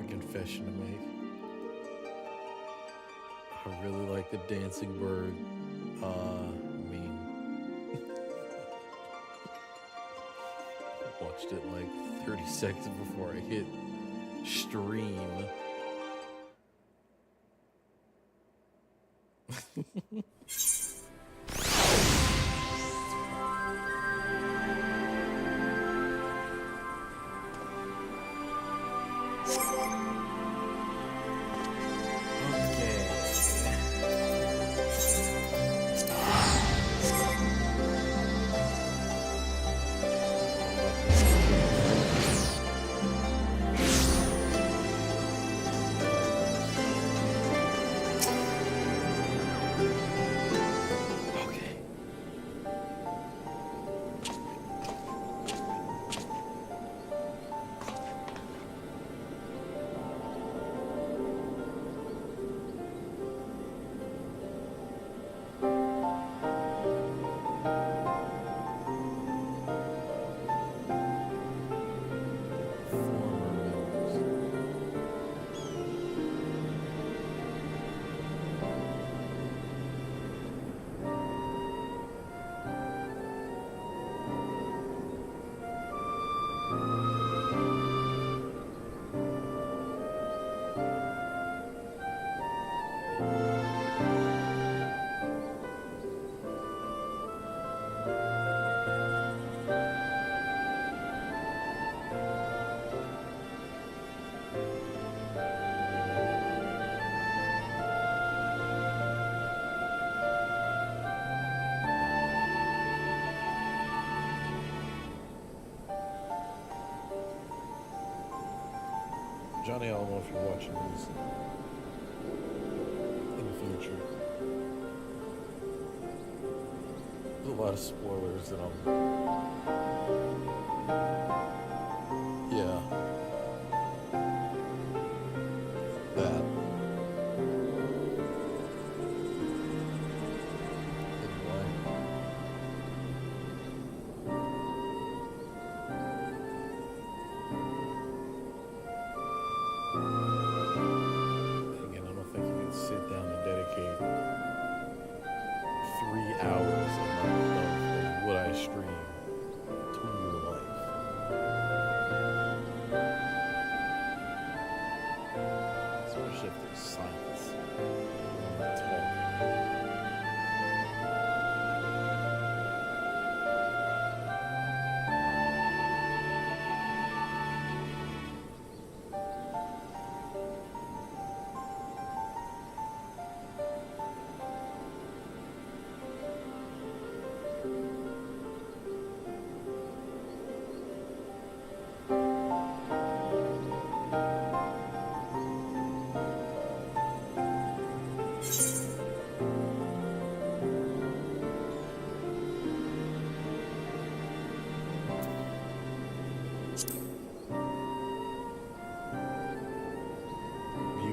Confession to make. I really like the dancing bird meme. Watched it like 30 seconds before I hit stream. Johnny, I don't know if you're watching this in the future. There's a lot of spoilers that yeah. That.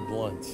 Blunt.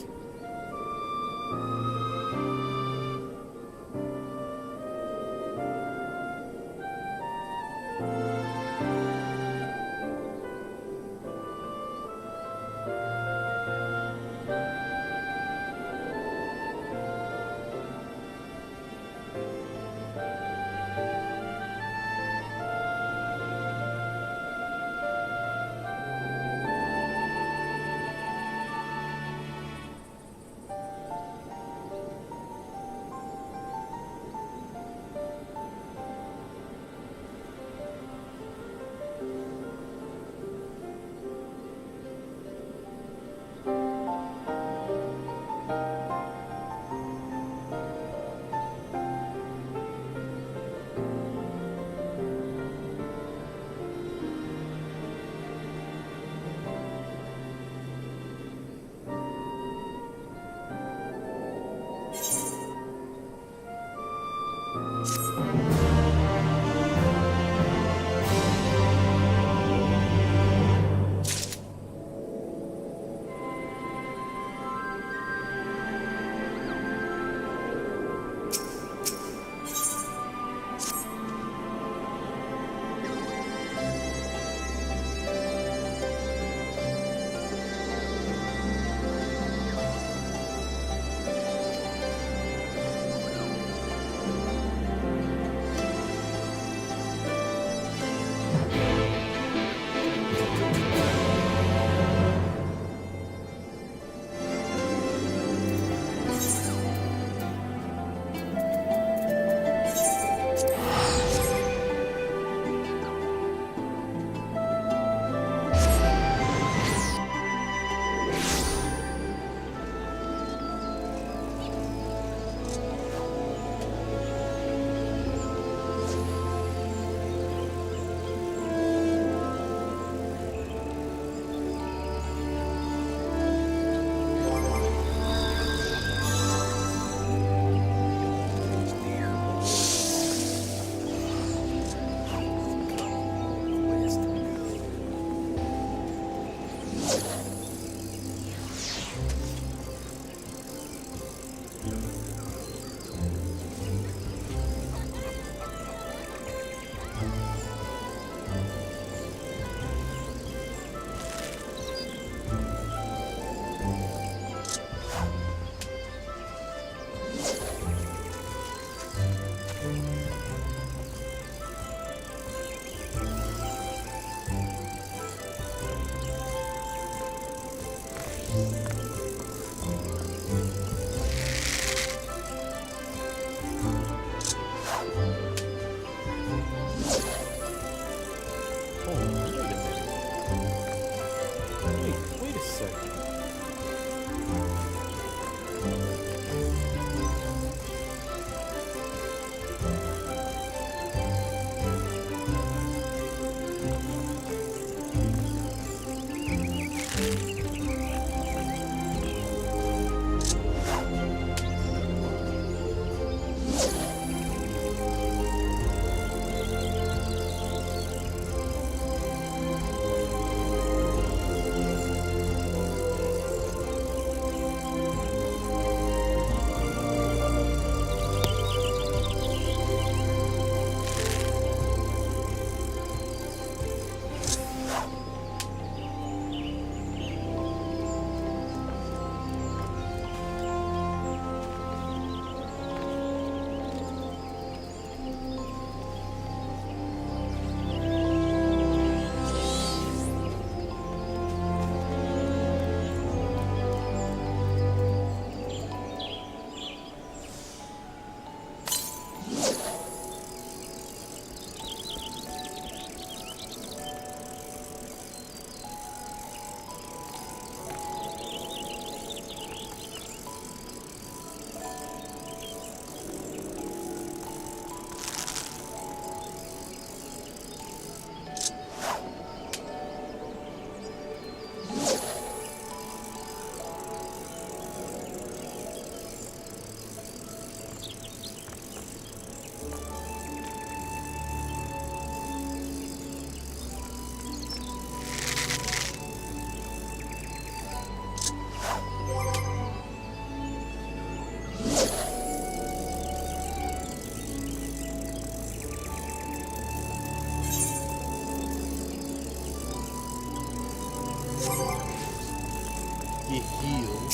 be healed.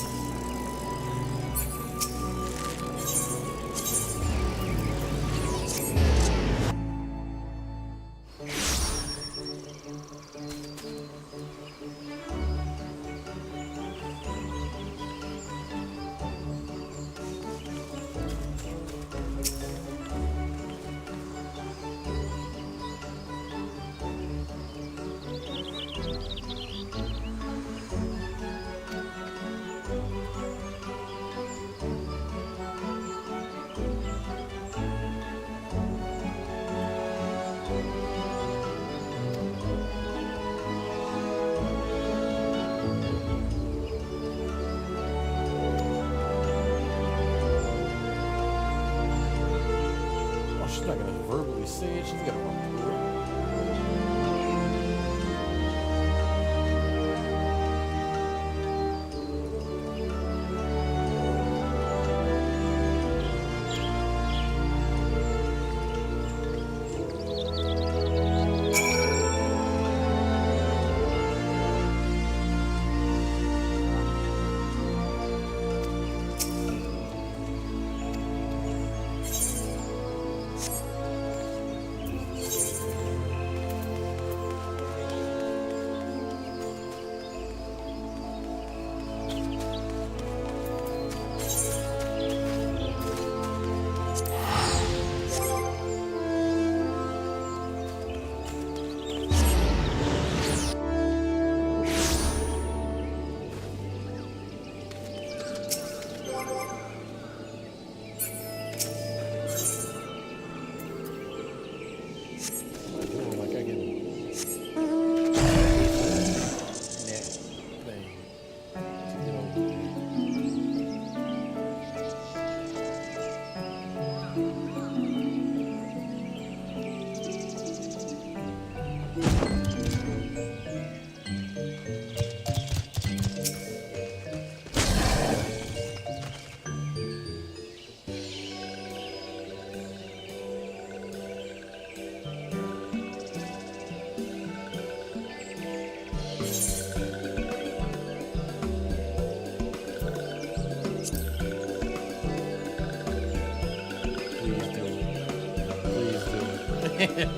She's not gonna verbally say it, she's gonna report it. Like I can net thing to get over there. Please do it. Please do it.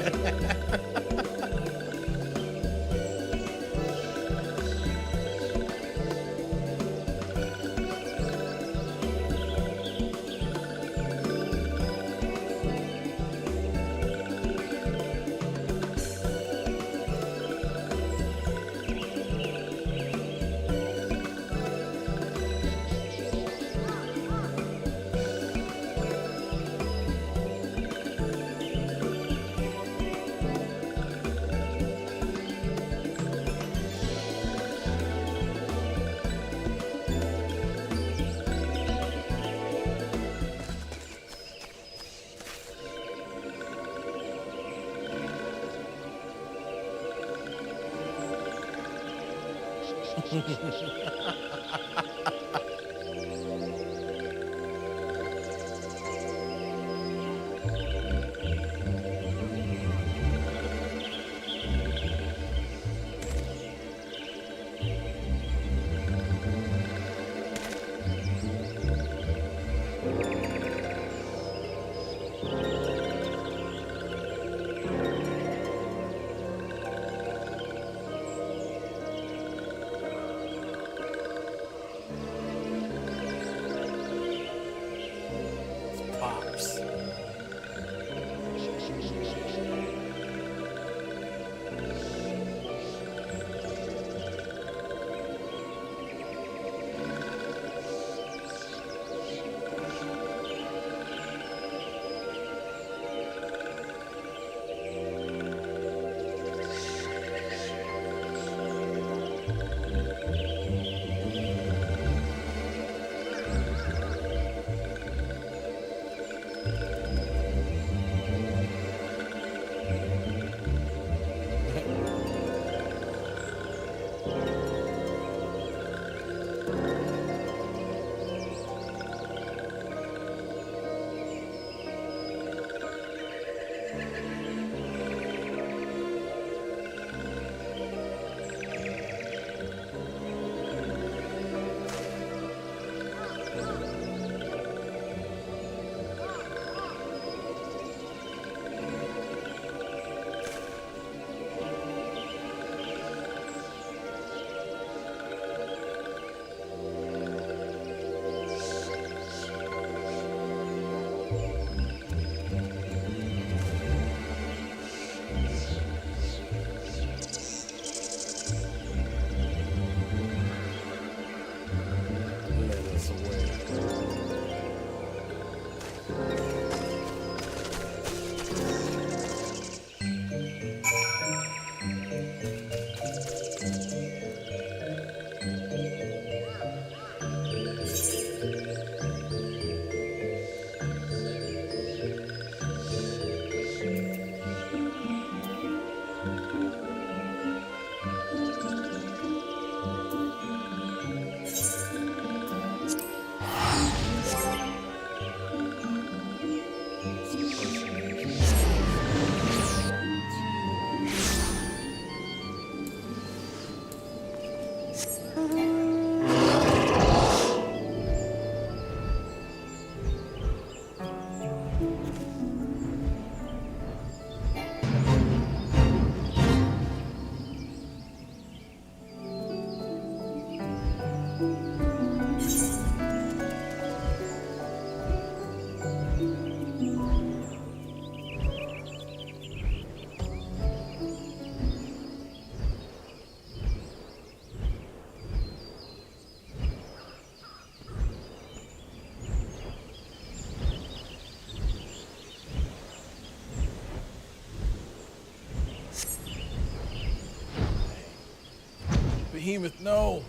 Behemoth, no!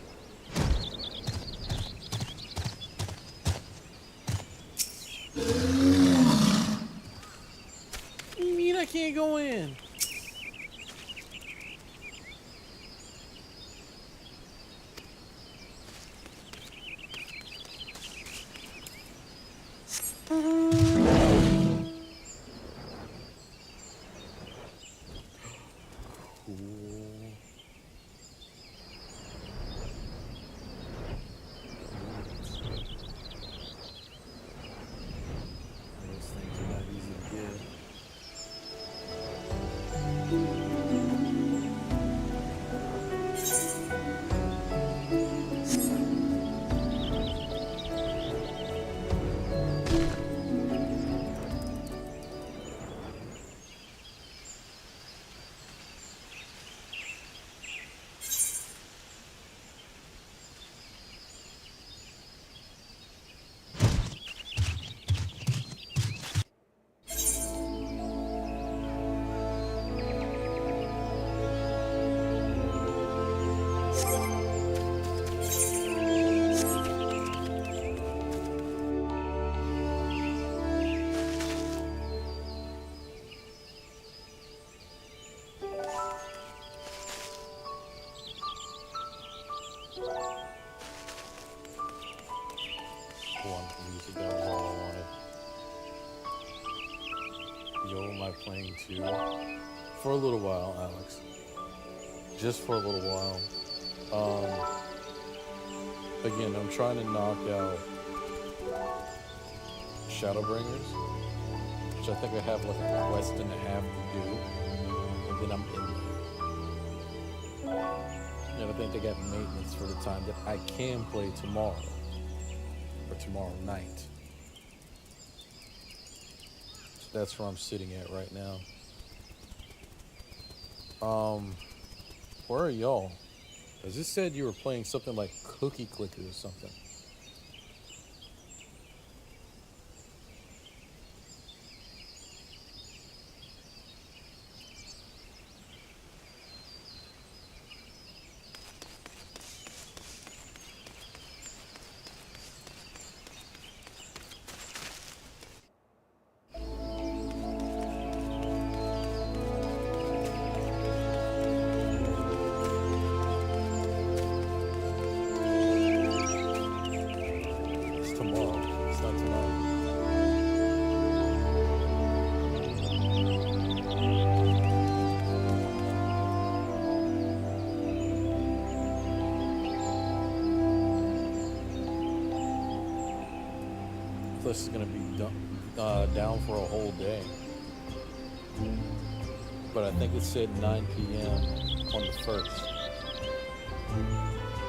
What do you mean I can't go in? Music, that was all I wanted. Yo, am I playing too? For a little while, Alex. Just for a little while. Again, I'm trying to knock out Shadowbringers, which I think I have like a quest and a half to do, and then I'm in there. And I think they got maintenance for the time that I can play tomorrow. Tomorrow night. So that's where I'm sitting at right now. Where are y'all? Because it said you were playing something like Cookie Clicker or something. This is going to be down for a whole day. But I think it said 9 p.m. on the 1st.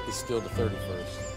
It's still the 31st.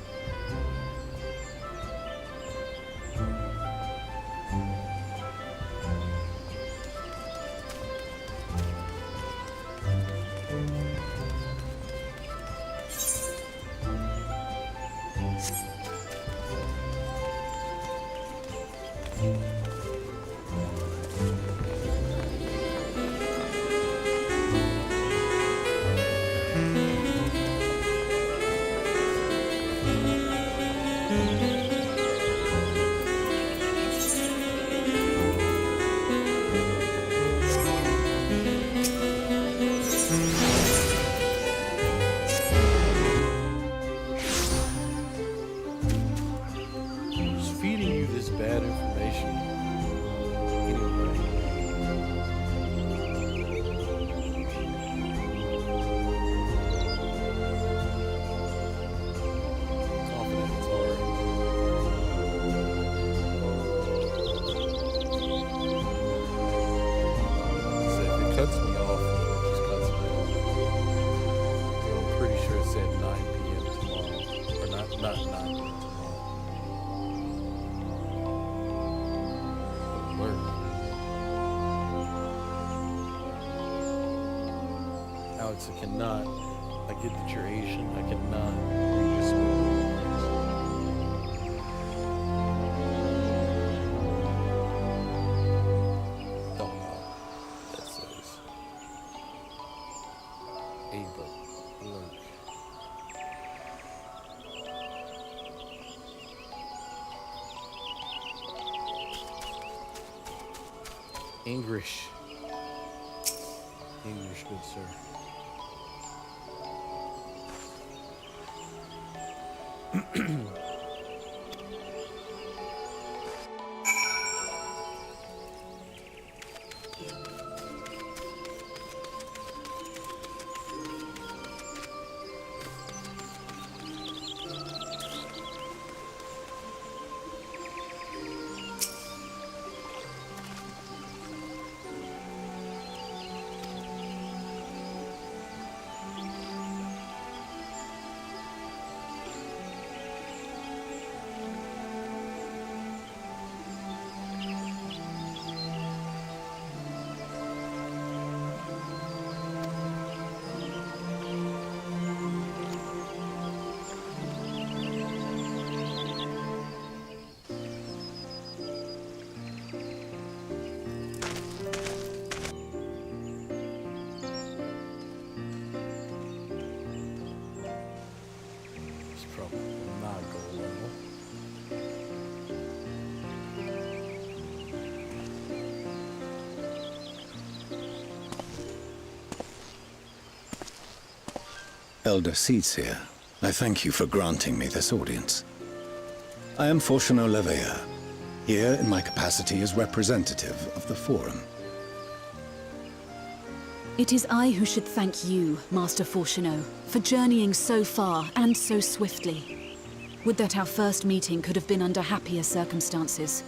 Not going to work. Alex, I cannot. I get that you're Asian. I cannot read your school. Don't know. That says able work. English. English, good sir. Elder Seedseer, I thank you for granting me this audience. I am Fortuno Leveilleur, here in my capacity as representative of the Forum. It is I who should thank you, Master Fortuno, for journeying so far and so swiftly. Would that our first meeting could have been under happier circumstances.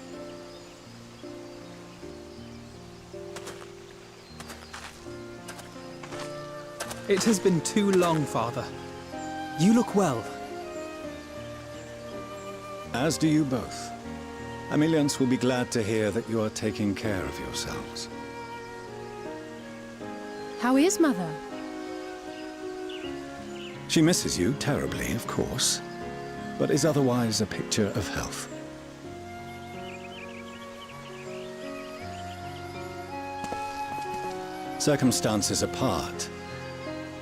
It has been too long, Father. You look well. As do you both. Ameliance will be glad to hear that you are taking care of yourselves. How is Mother? She misses you terribly, of course, but is otherwise a picture of health. Circumstances apart,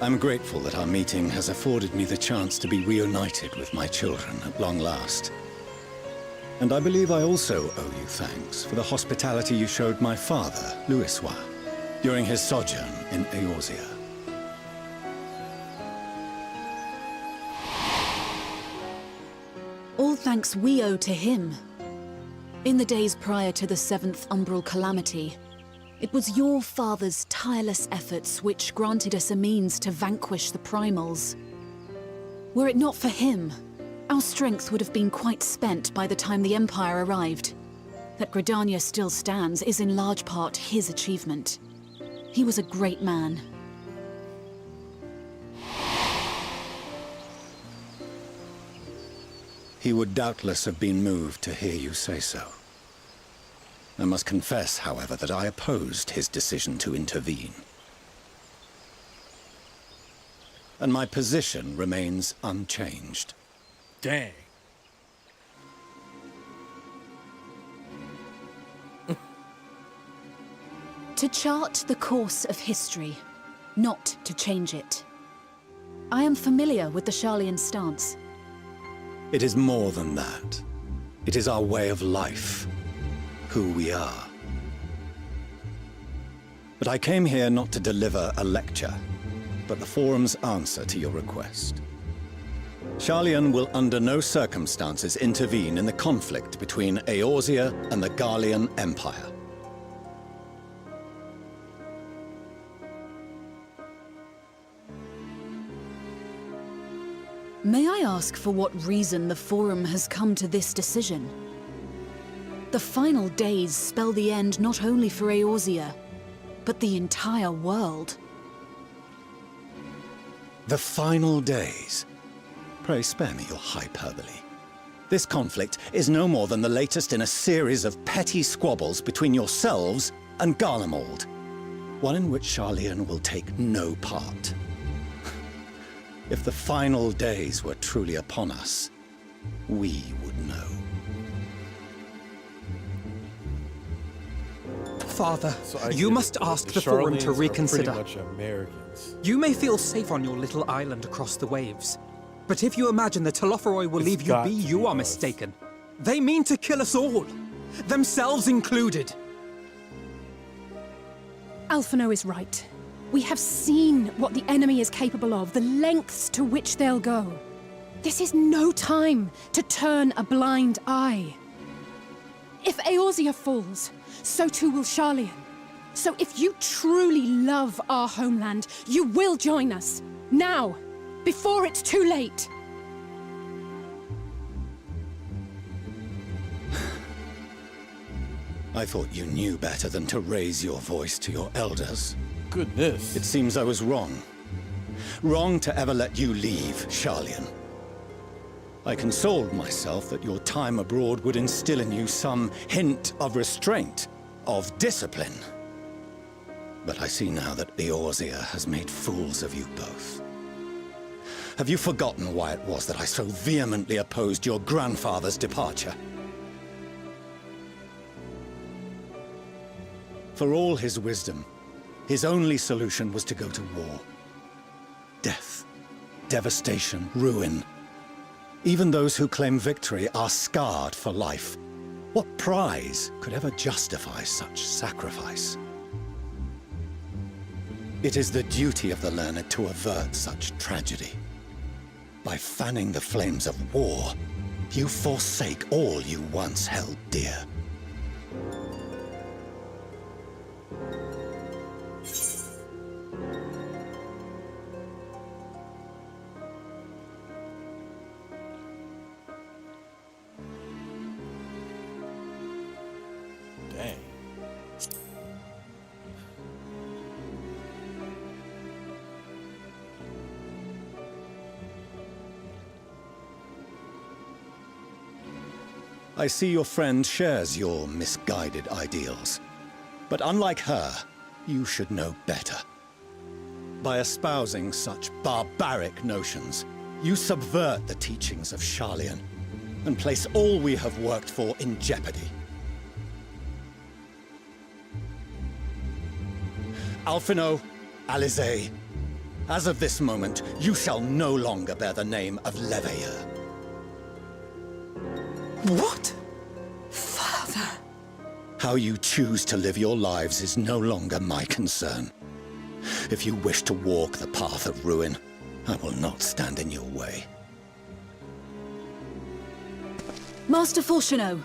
I'm grateful that our meeting has afforded me the chance to be reunited with my children at long last. And I believe I also owe you thanks for the hospitality you showed my father, Louisoix, during his sojourn in Eorzea. All thanks we owe to him. In the days prior to the 7th Umbral Calamity, it was your father's tireless efforts which granted us a means to vanquish the Primals. Were it not for him, our strength would have been quite spent by the time the Empire arrived. That Gridania still stands is in large part his achievement. He was a great man. He would doubtless have been moved to hear you say so. I must confess, however, that I opposed his decision to intervene. And my position remains unchanged. Dang. To chart the course of history, not to change it. I am familiar with the Sharlayan stance. It is more than that. It is our way of life, who we are. But I came here not to deliver a lecture, but the Forum's answer to your request. Sharlayan will under no circumstances intervene in the conflict between Eorzea and the Garlean Empire. May I ask for what reason the Forum has come to this decision? The final days spell the end not only for Eorzea, but the entire world. The final days? Pray spare me your hyperbole. This conflict is no more than the latest in a series of petty squabbles between yourselves and Garlemald. One in which Charlian will take no part. If the final days were truly upon us, we would know. Father, So I you get must it. ask The the Forum to Charlians are reconsider. pretty much Americans. You may feel safe on your little island across the waves. But if you imagine the Telophoroi will It's leave you got be, to you be are us. mistaken. They mean to kill us all. Themselves included. Alphino is right. We have seen what the enemy is capable of, the lengths to which they'll go. This is no time to turn a blind eye. If Eorzea falls, so too will Charlian. So if you truly love our homeland, you will join us. Now, before it's too late. I thought you knew better than to raise your voice to your elders. Goodness. It seems I was wrong. Wrong to ever let you leave, Charlian. I consoled myself that your time abroad would instill in you some hint of restraint, of discipline. But I see now that Eorzea has made fools of you both. Have you forgotten why it was that I so vehemently opposed your grandfather's departure? For all his wisdom, his only solution was to go to war. Death, devastation, ruin. Even those who claim victory are scarred for life. What prize could ever justify such sacrifice? It is the duty of the learned to avert such tragedy. By fanning the flames of war, you forsake all you once held dear. Dang. I see your friend shares your misguided ideals. But unlike her, you should know better. By espousing such barbaric notions, you subvert the teachings of Charlian and place all we have worked for in jeopardy. Alphino, Alizé, as of this moment, you shall no longer bear the name of Leveilleur. What? Father! How you choose to live your lives is no longer my concern. If you wish to walk the path of ruin, I will not stand in your way. Master Fourcheneau,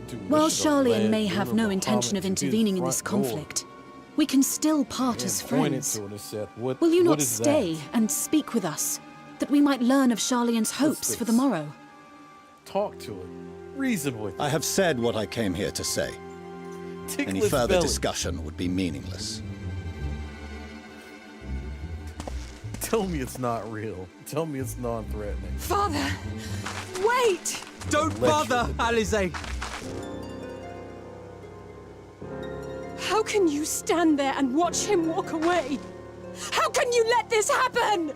Dude, while this is a Charlian land may have river no Muhammad intention of to his intervening in front this door. conflict, we can still part as And pointed friends. to it and said, "What- Will you what not is stay that?" and speak with us, that we might learn of Charlian's hopes for the this? morrow? Talk to it. Reason with it. I have said what I came here to say. Tickle Any his further belly. discussion would be meaningless. Tell me it's not real. Tell me it's non-threatening. Father! Wait! Don't bother, Alizé. How can you stand there and watch him walk away? How can you let this happen?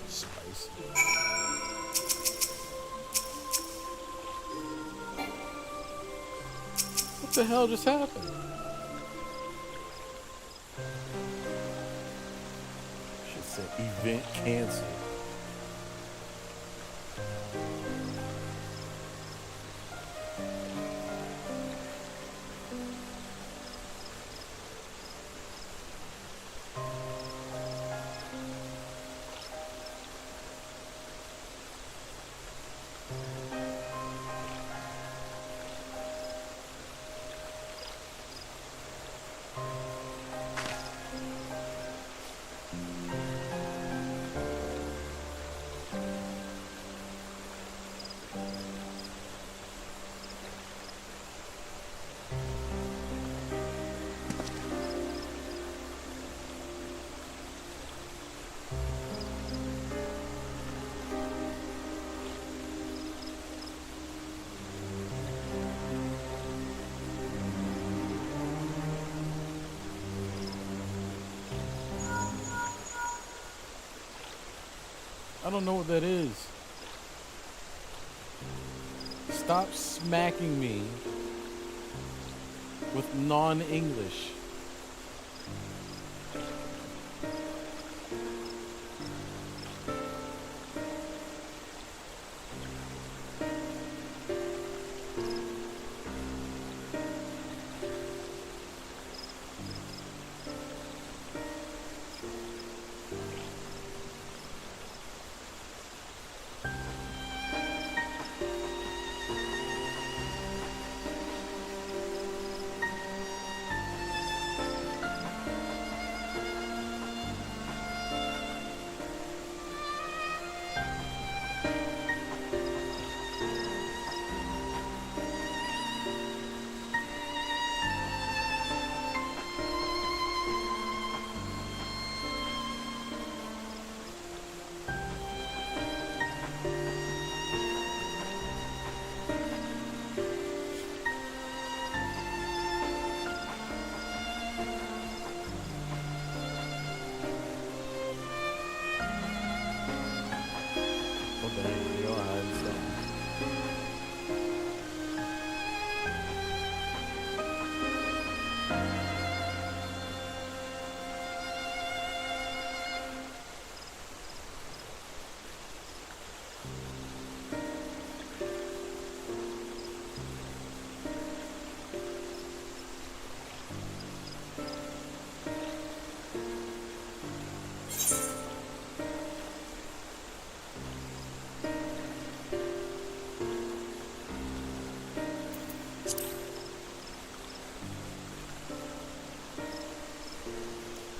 Spicy. What the hell just happened? Should say event canceled. I don't know what that is. Stop smacking me with non-English.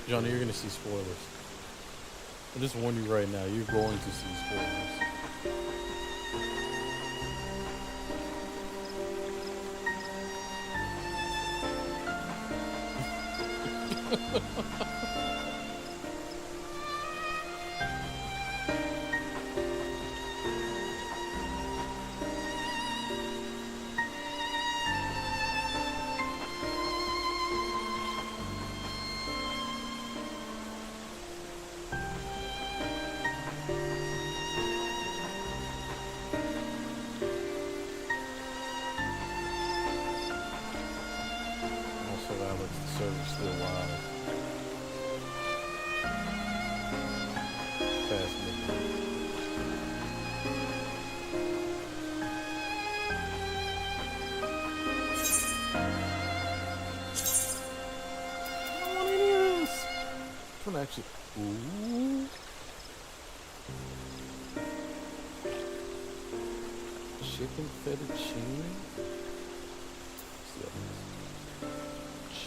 Johnny, you're gonna see spoilers. I just warn you right now, you're going to see spoilers. Server's still live. Past midnight. I don't want any of this. This one actually. Ooh. Chicken fettuccine.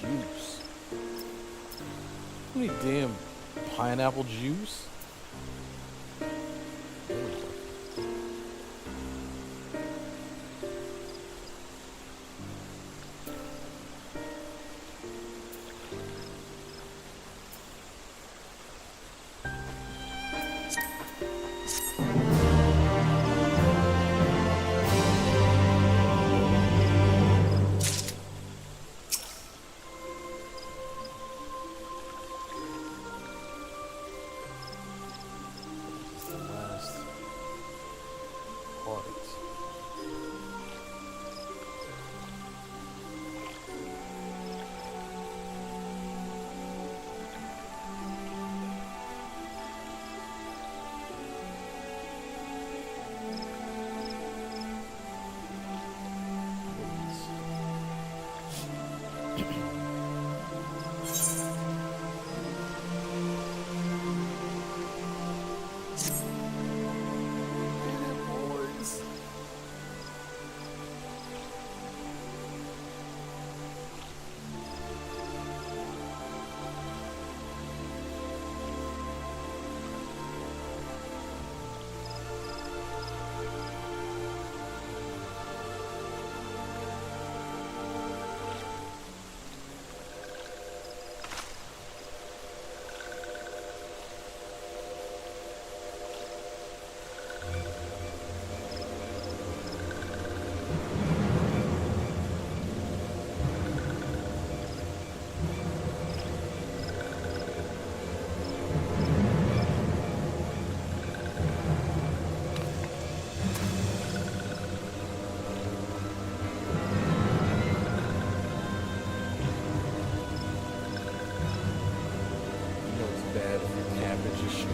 Juice. How many damn pineapple juice?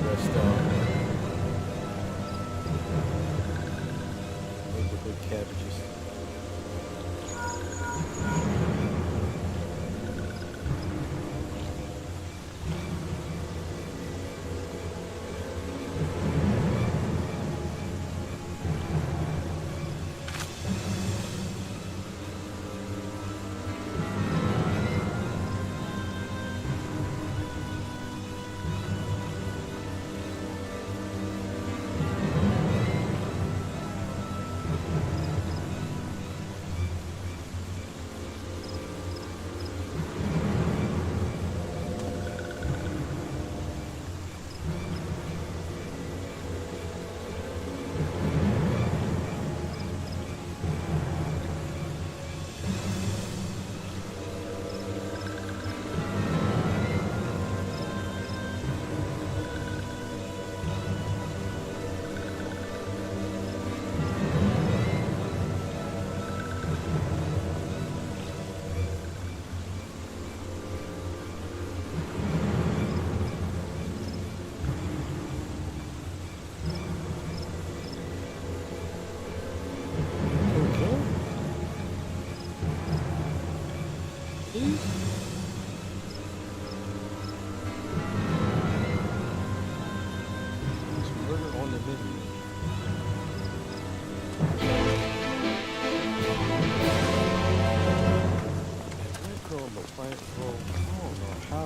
rest make the good cabbages.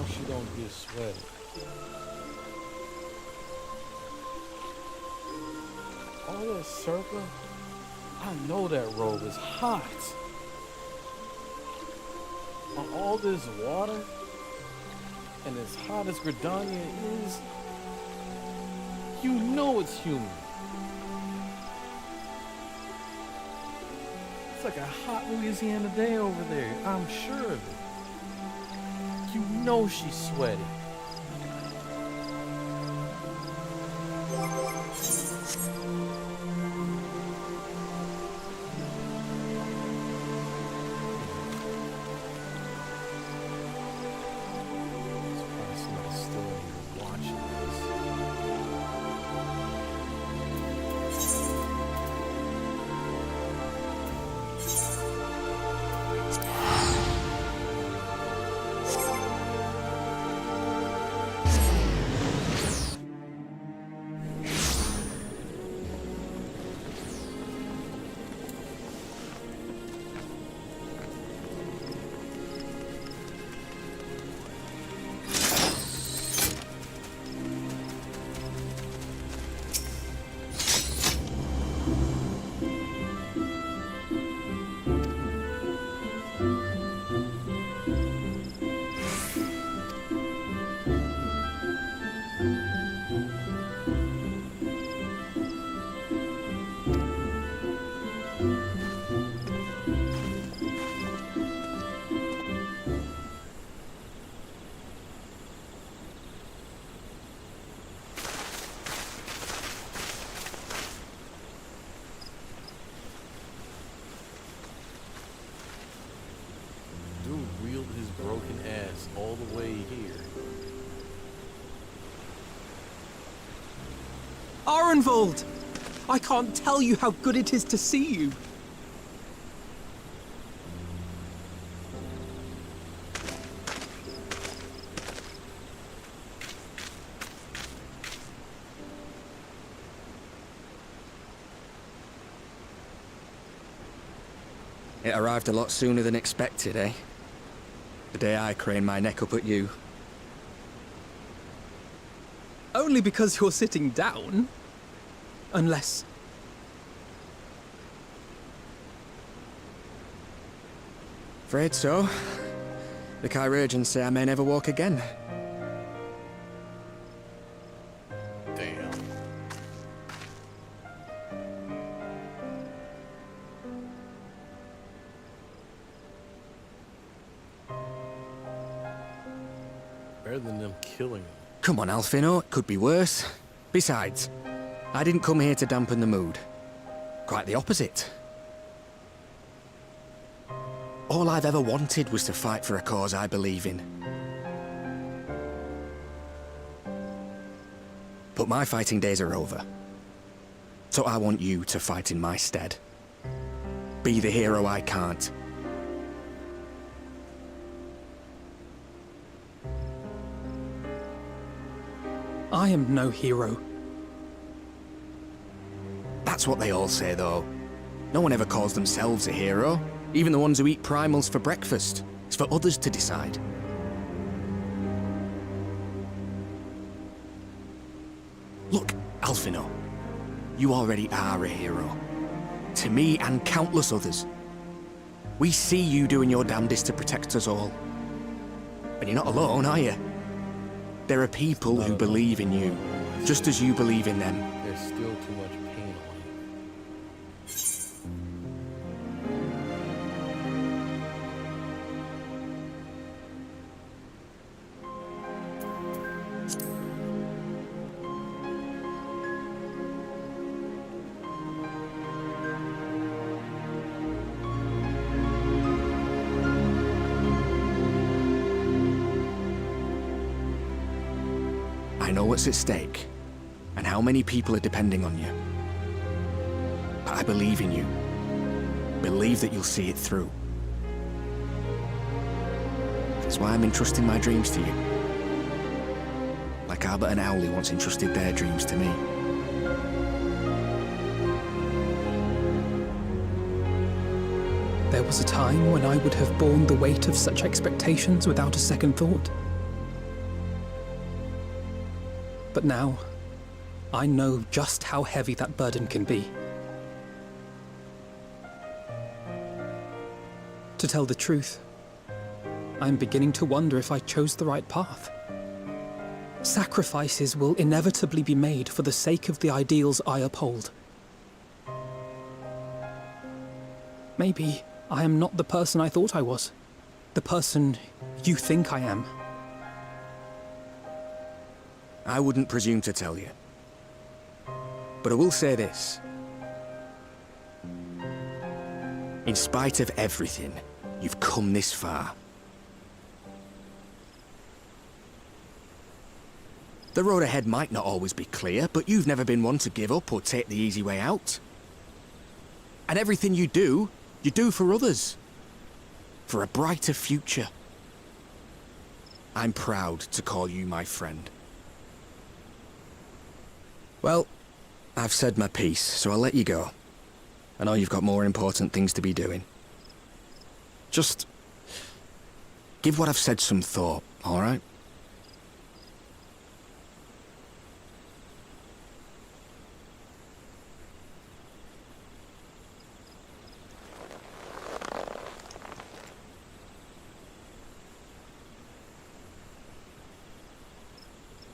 She don't get sweaty. All that circle, I know that robe is hot. On all this water, and as hot as Gridania is, you know it's humid. It's like a hot Louisiana day over there, I'm sure of it. You know she's sweaty. Wheeled his broken ass all the way here. Arenvold! I can't tell you how good it is to see you. It arrived a lot sooner than expected, eh? The day I craned my neck up at you. Only because you're sitting down. Unless... Afraid so. The Chirurgeons say I may never walk again. Damn. Better than them killing him. Come on, Alfino, it could be worse. Besides, I didn't come here to dampen the mood. Quite the opposite. All I've ever wanted was to fight for a cause I believe in. But my fighting days are over. So I want you to fight in my stead. Be the hero I can't. I am no hero. That's what they all say, though. No one ever calls themselves a hero. Even the ones who eat primals for breakfast. It's for others to decide. Look, Alphino. You already are a hero. To me and countless others. We see you doing your damnedest to protect us all. And you're not alone, are you? There are people who believe in you, just as you believe in them. There's still too much pain on it. I know what's at stake, and how many people are depending on you. But I believe in you. Believe that you'll see it through. That's why I'm entrusting my dreams to you. Like Albert and Owley once entrusted their dreams to me. There was a time when I would have borne the weight of such expectations without a second thought. But now, I know just how heavy that burden can be. To tell the truth, I'm beginning to wonder if I chose the right path. Sacrifices will inevitably be made for the sake of the ideals I uphold. Maybe I am not the person I thought I was. The person you think I am. I wouldn't presume to tell you. But I will say this. In spite of everything, you've come this far. The road ahead might not always be clear, but you've never been one to give up or take the easy way out. And everything you do for others. For a brighter future. I'm proud to call you my friend. Well, I've said my piece, so I'll let you go. I know you've got more important things to be doing. Just give what I've said some thought, all right?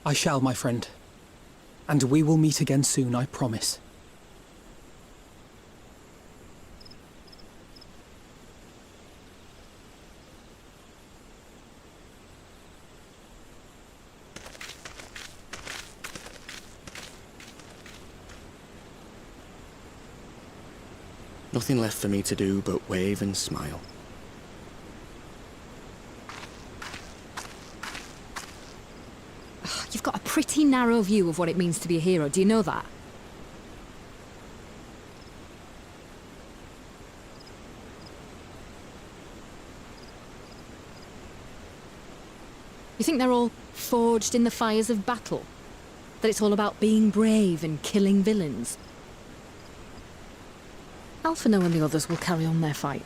I shall, my friend. And we will meet again soon, I promise. Nothing left for me to do but wave and smile. You've got a pretty narrow view of what it means to be a hero, do you know that? You think they're all forged in the fires of battle? That it's all about being brave and killing villains? Alphino and the others will carry on their fight.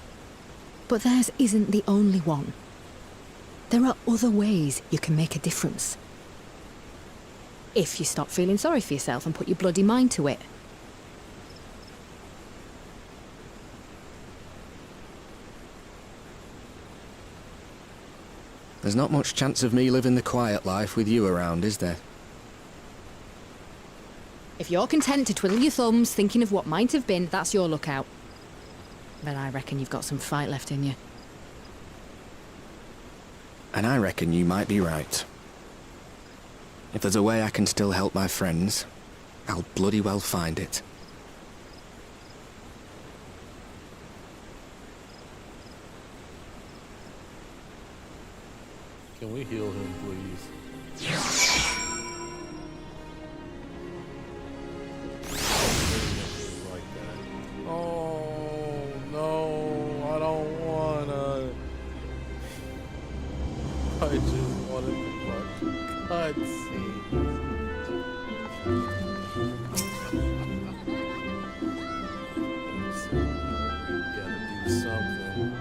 But theirs isn't the only one. There are other ways you can make a difference. If you stop feeling sorry for yourself and put your bloody mind to it. There's not much chance of me living the quiet life with you around, is there? If you're content to twiddle your thumbs thinking of what might have been, that's your lookout. But I reckon you've got some fight left in you. And I reckon you might be right. If there's a way I can still help my friends, I'll bloody well find it. Can we heal him, please? just wanted to watch cutscenes. So, we gotta do something.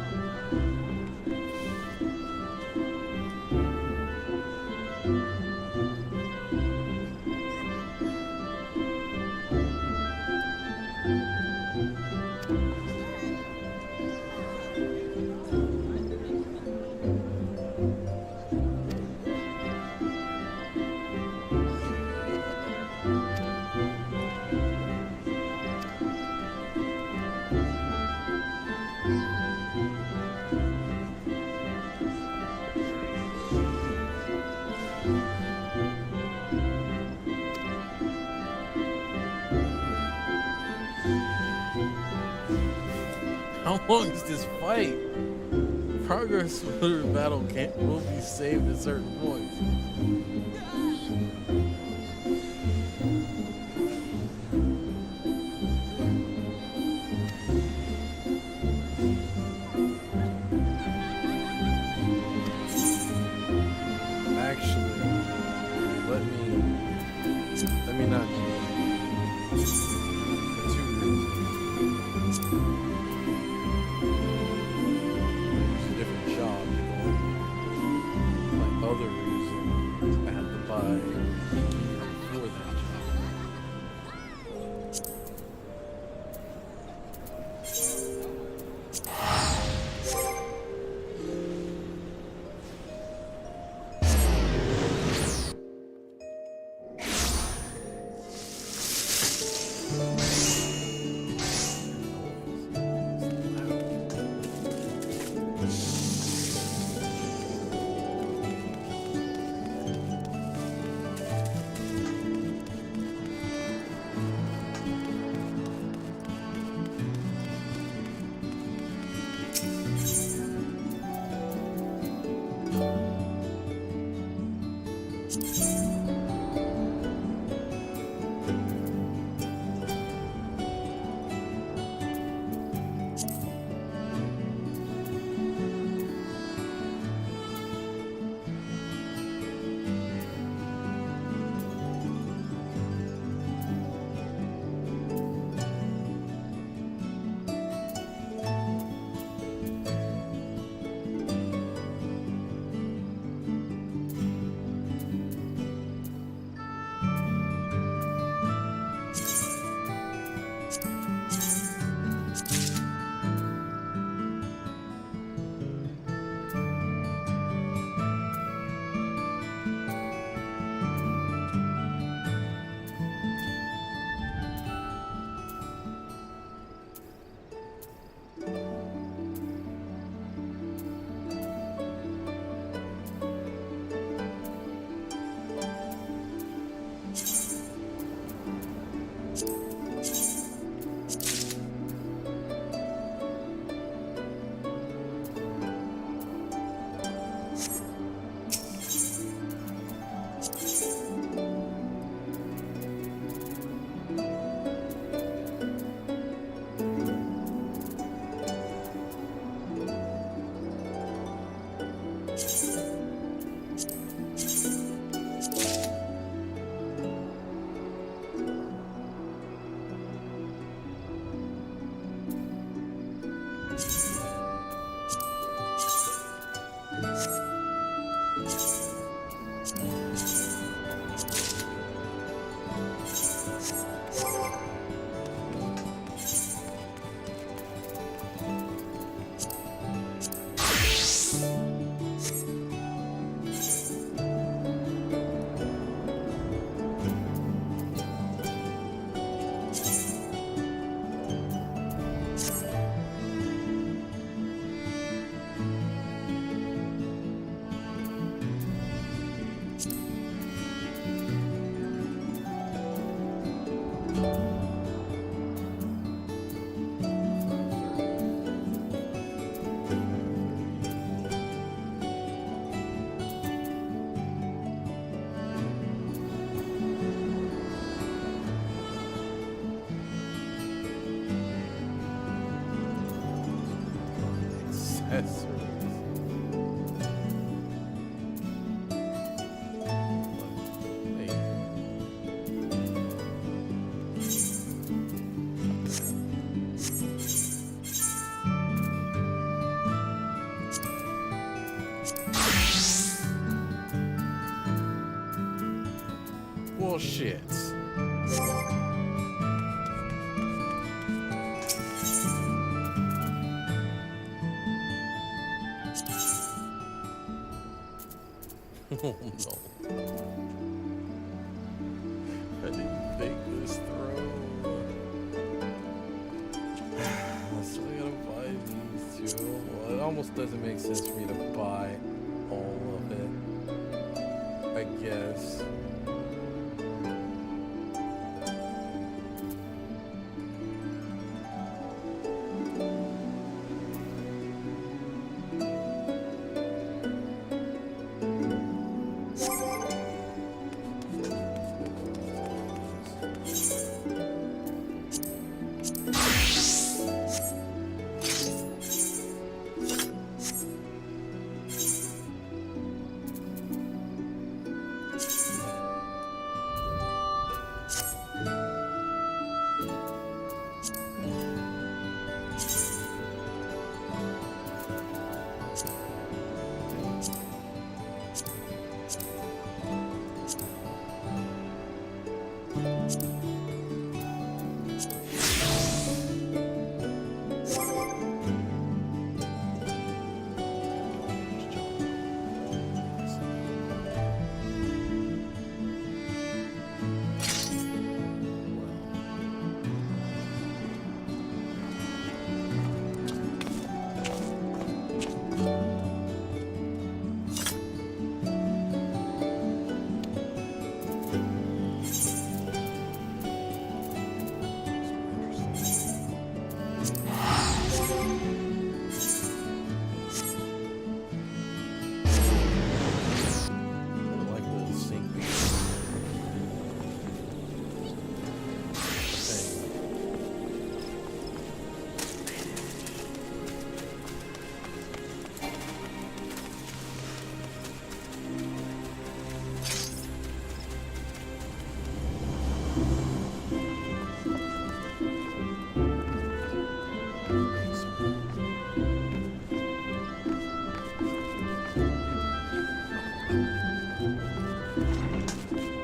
How long is this fight? Progress through the battle will be saved at certain points. Actually, let me not do that. For 2 reasons. It's a different job. My other reason, I had to buy for that job. accessories. Bullshit. Oh no. I didn't think this through. So I gotta buy these two. Well, it almost doesn't make sense for me to buy all of it, I guess.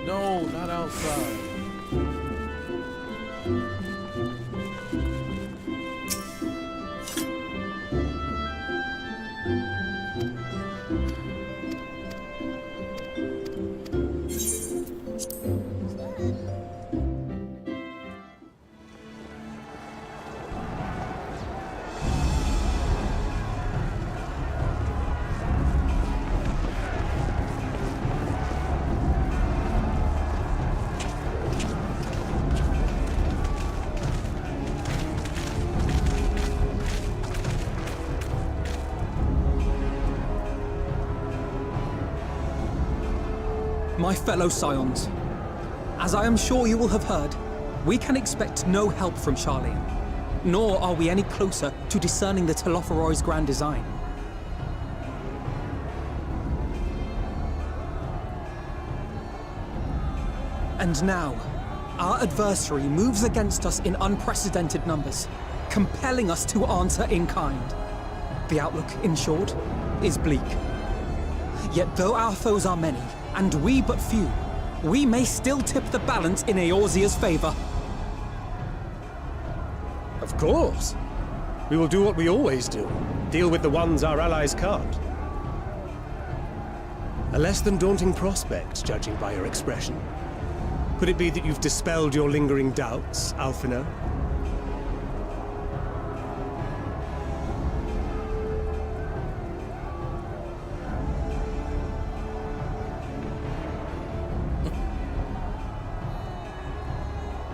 No, not outside. My fellow Scions, as I am sure you will have heard, we can expect no help from Charlian, nor are we any closer to discerning the Telophoroi's grand design. And now, our adversary moves against us in unprecedented numbers, compelling us to answer in kind. The outlook, in short, is bleak. Yet though our foes are many, and we but few, we may still tip the balance in Eorzea's favor. Of course. We will do what we always do. Deal with the ones our allies can't. A less than daunting prospect, judging by your expression. Could it be that you've dispelled your lingering doubts, Alphino?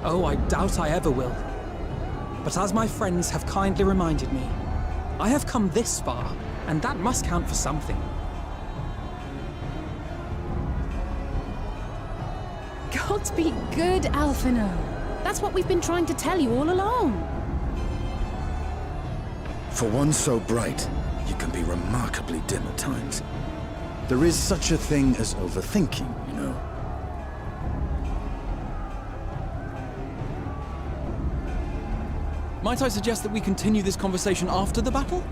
Oh, I doubt I ever will. But as my friends have kindly reminded me, I have come this far, and that must count for something. God be good, Alphino. That's what we've been trying to tell you all along. For one so bright, you can be remarkably dim at times. There is such a thing as overthinking, you know. Might I suggest that we continue this conversation after the battle?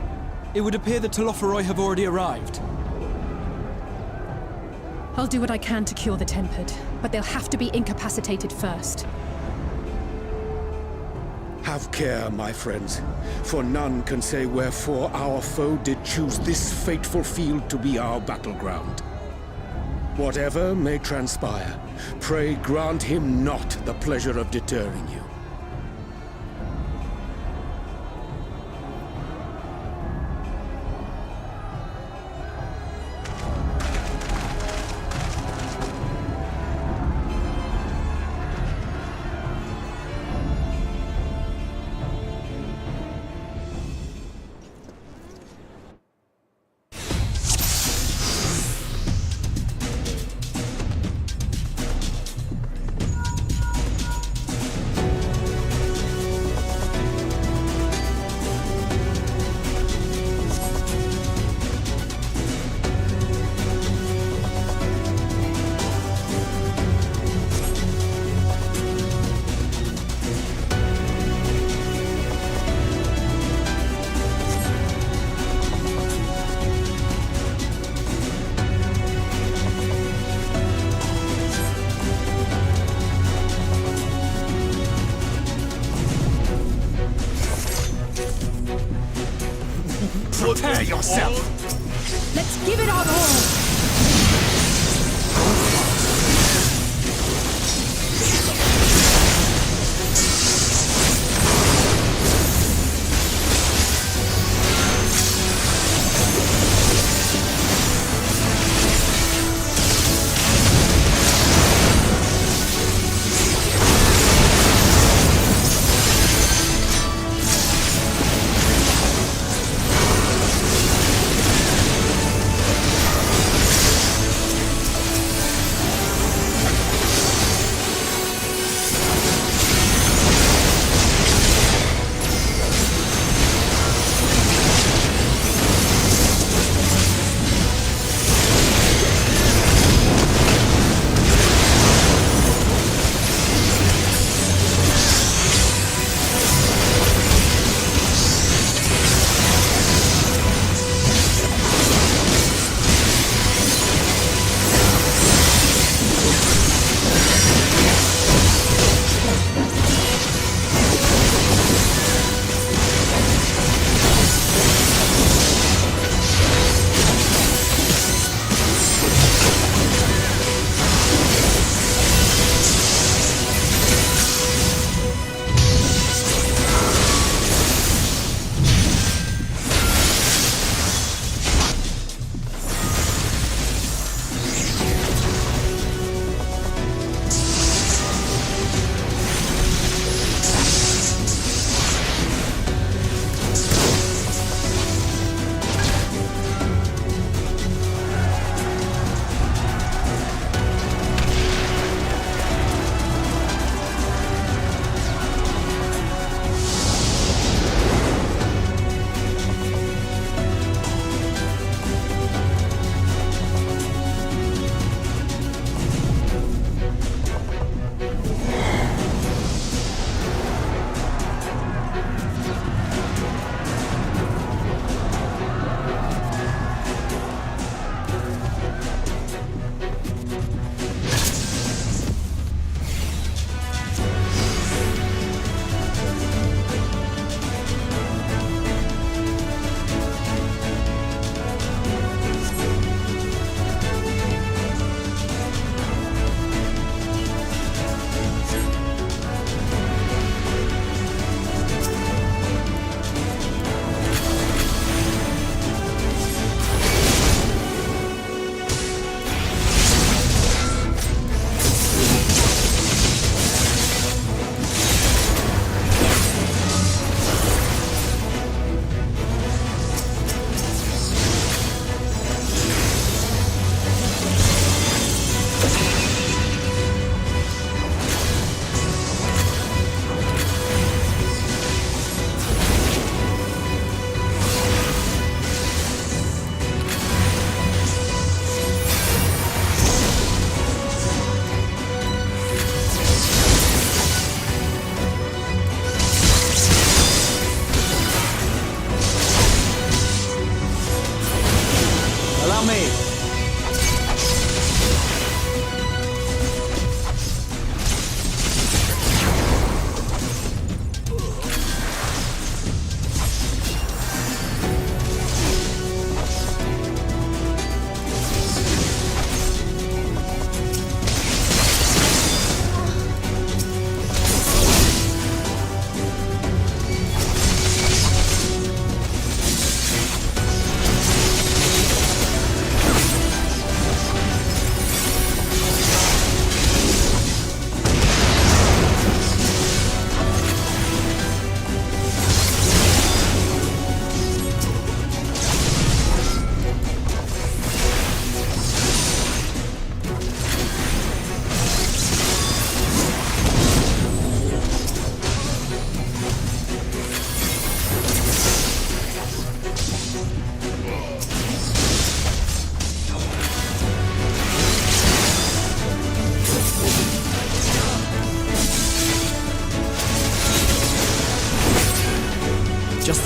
It would appear that Telophoroi have already arrived. I'll do what I can to cure the Tempered, but they'll have to be incapacitated first. Have care, my friends, for none can say wherefore our foe did choose this fateful field to be our battleground. Whatever may transpire, pray grant him not the pleasure of deterring you. Prepare yourself! Let's give it our all!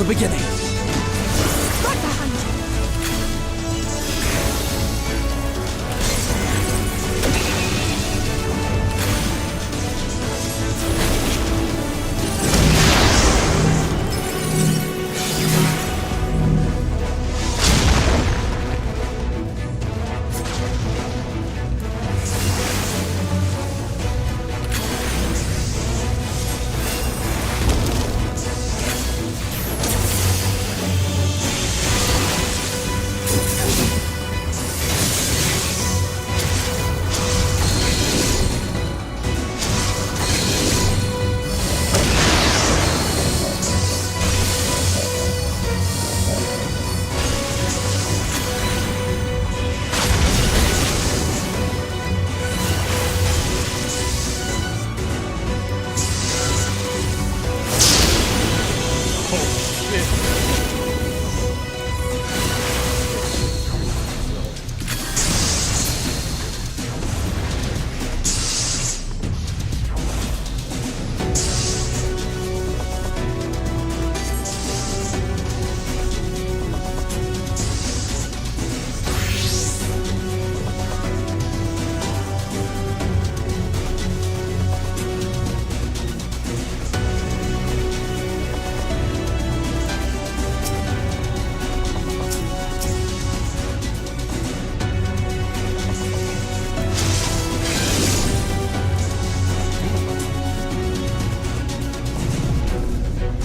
beginning. Right behind you!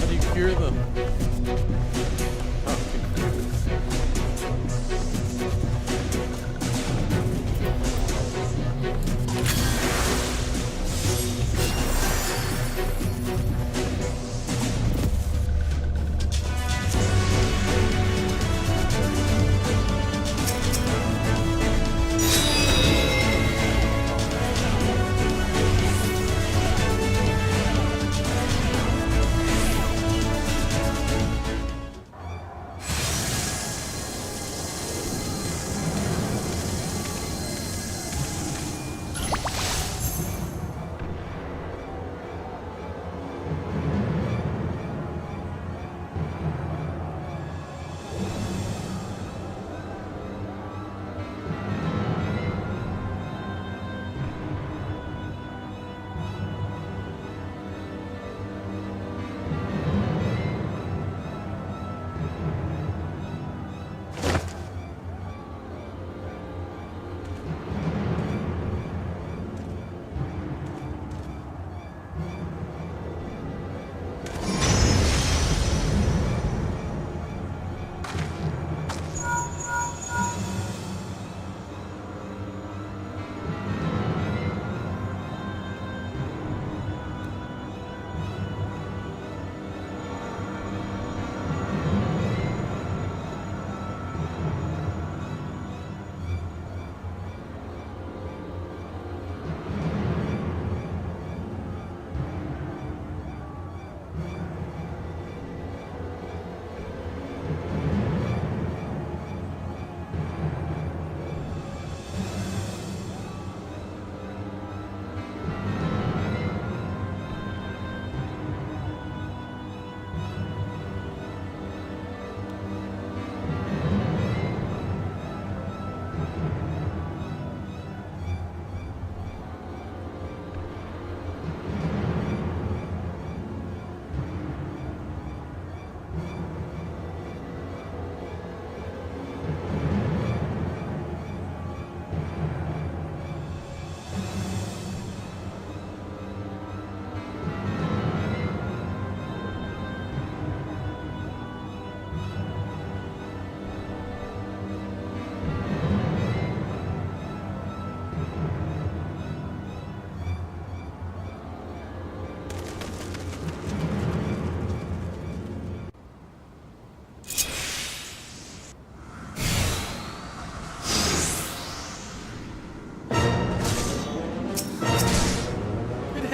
How do you cure them?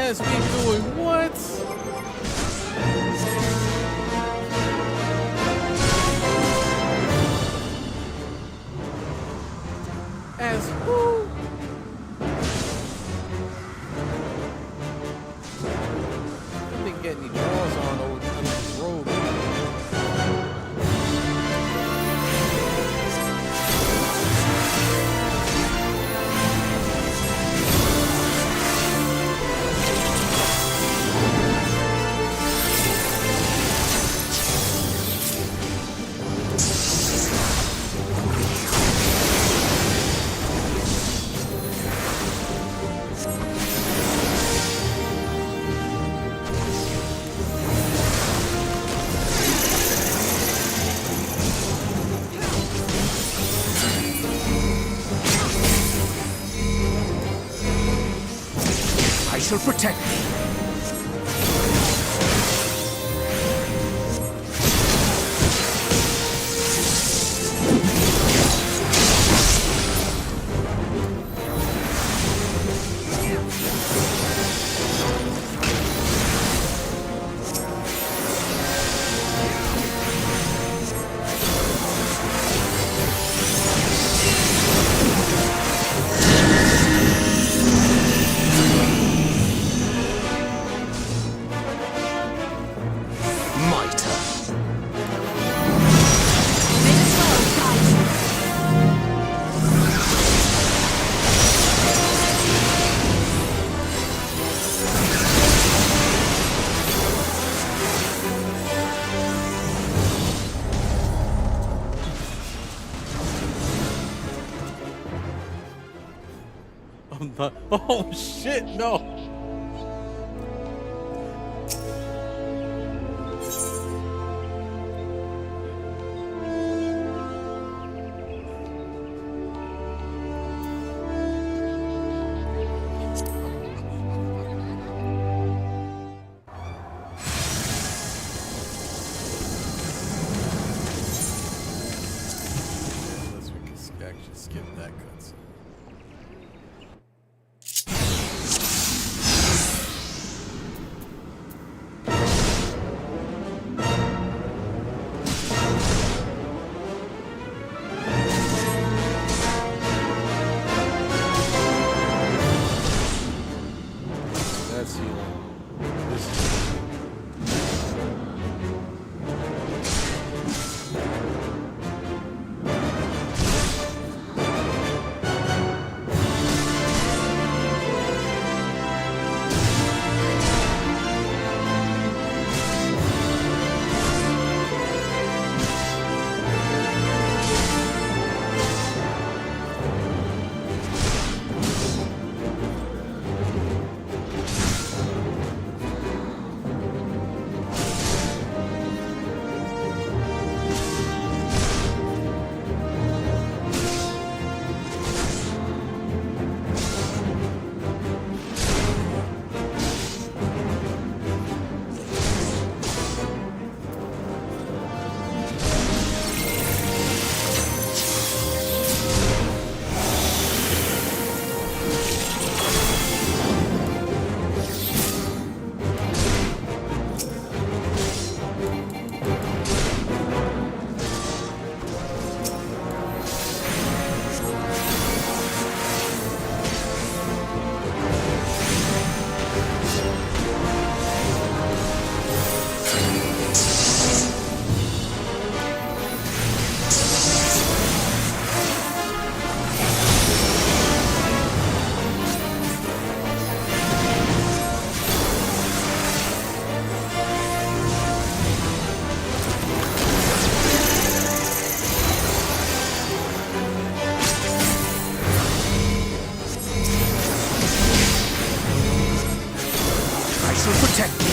has me doing what? As who? I didn't get any draws on under this robe. shall protect thee. I'm not. Oh shit! No. Unless we can actually skip that cutscene. That's healing. This is Protect me.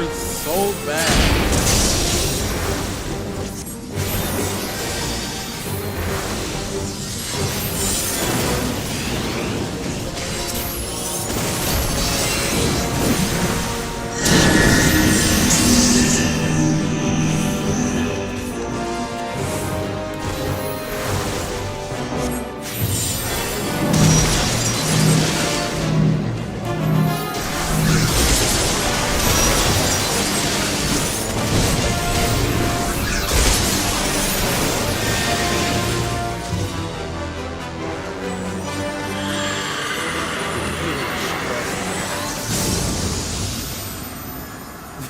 hurts so bad.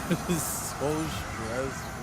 This is so stressful.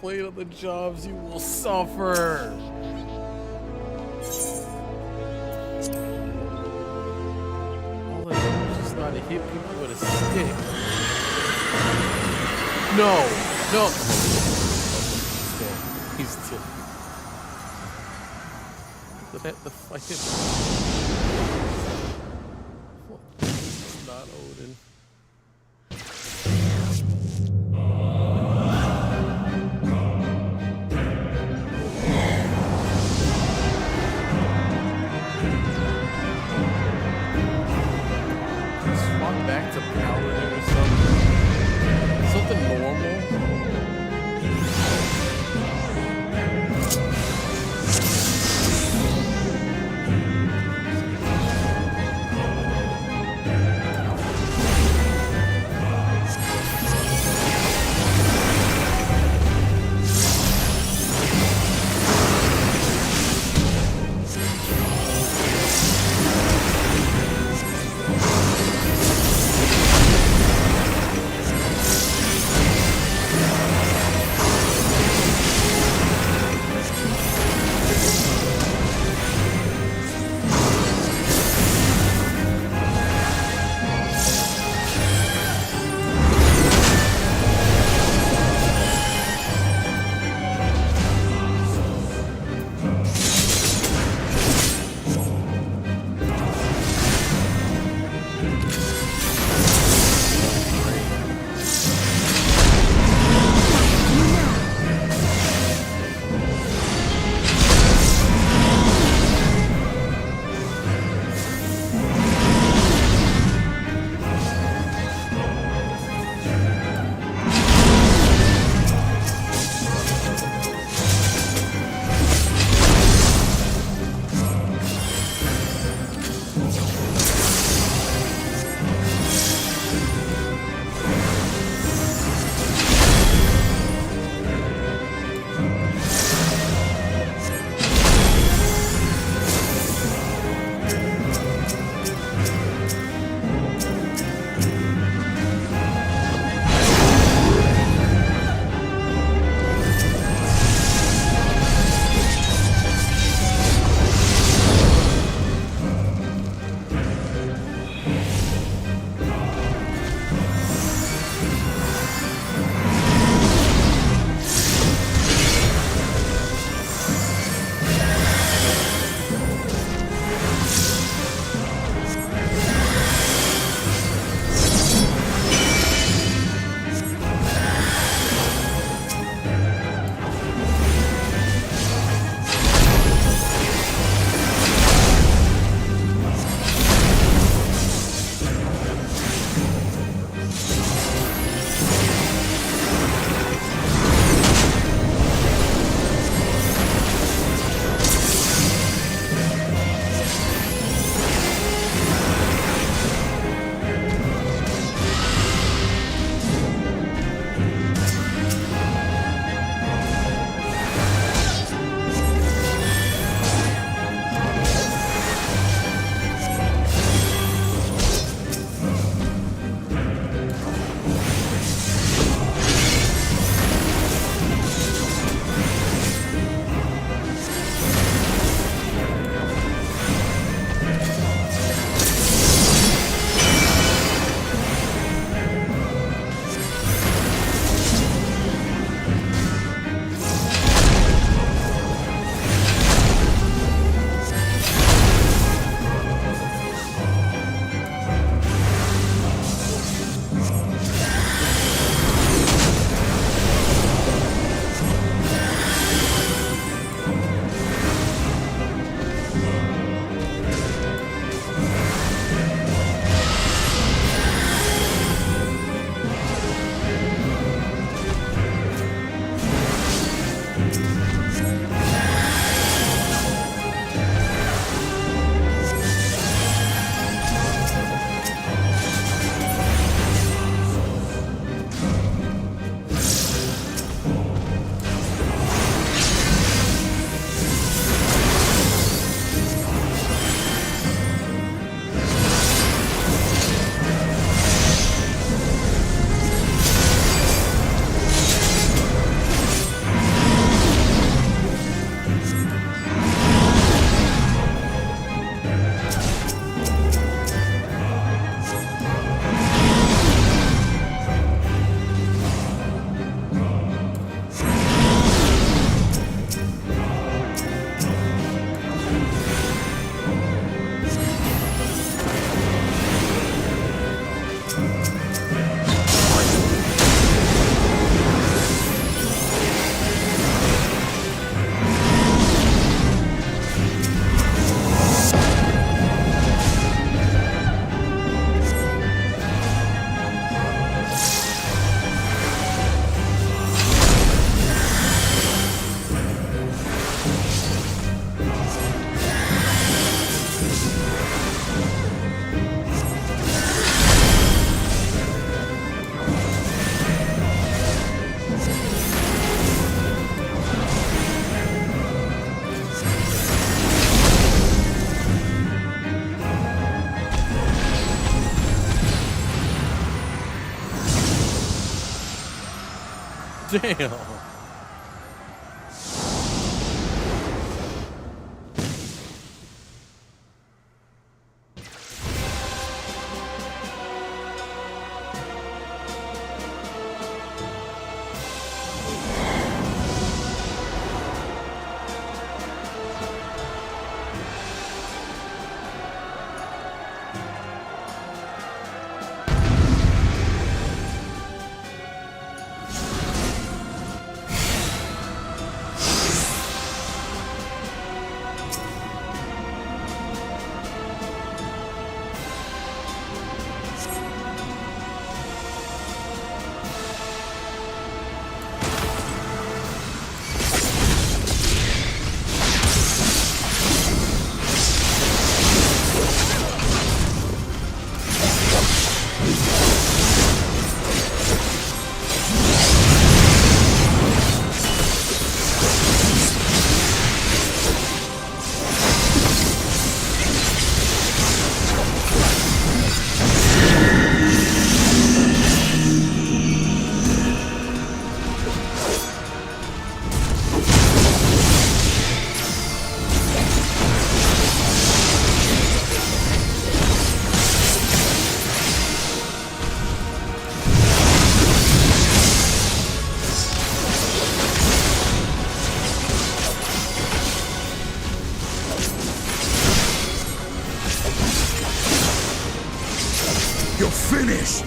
Played on the jobs, you will suffer. All I do is just not to hit people with a stick. No, no. He's still. The fucking. It's not Odin. Back to Paladin or something. Something normal. Damn. You're finished!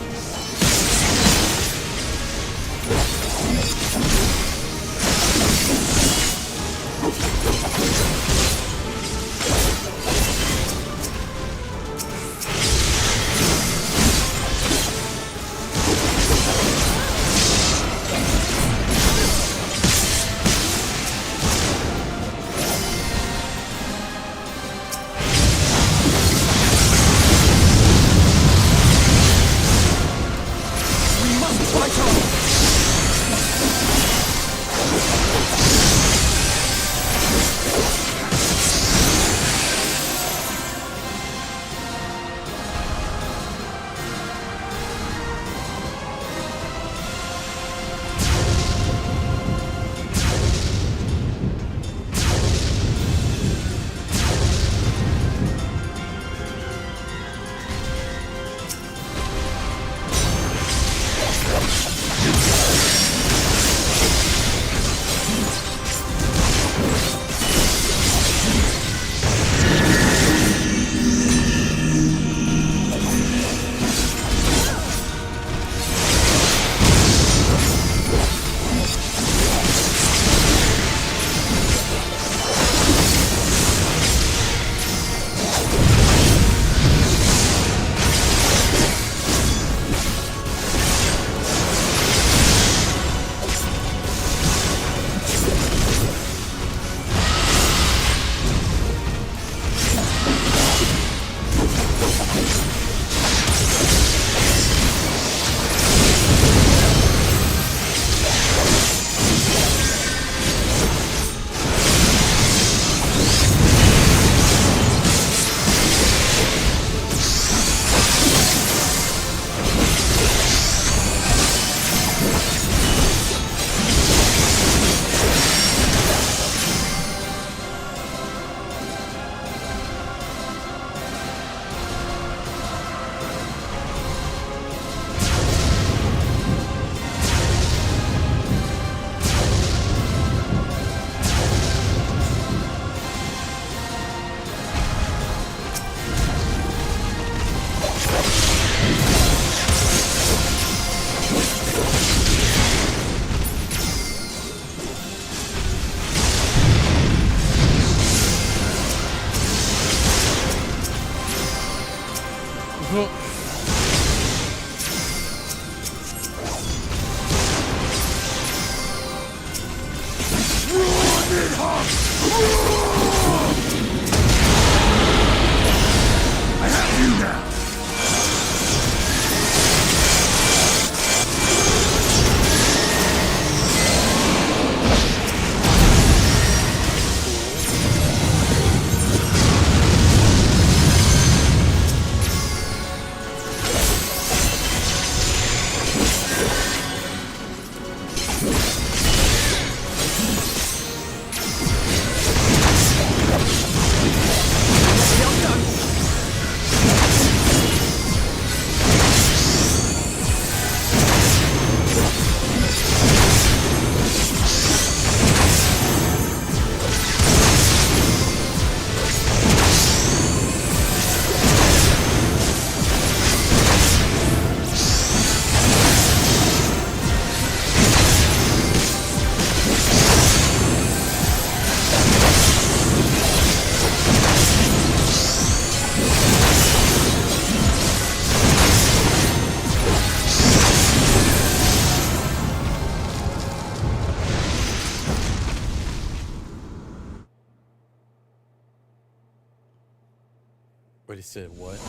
But he said what?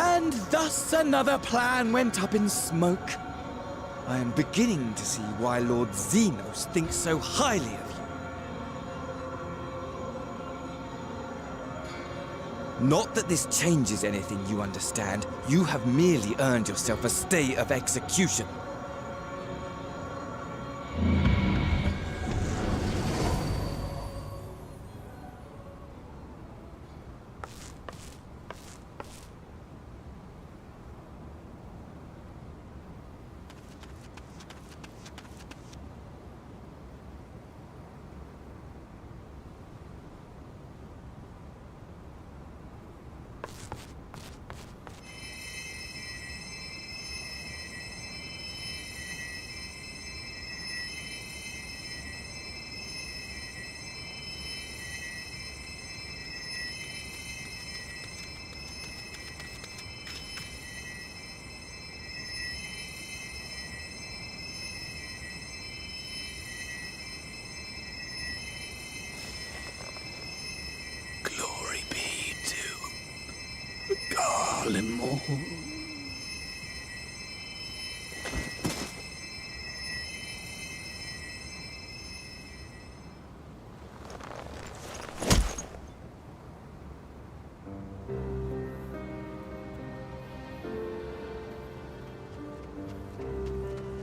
And thus another plan went up in smoke. I am beginning to see why Lord Xenos thinks so highly of you. Not that this changes anything, you understand. You have merely earned yourself a stay of execution. Glory be to Garlemore.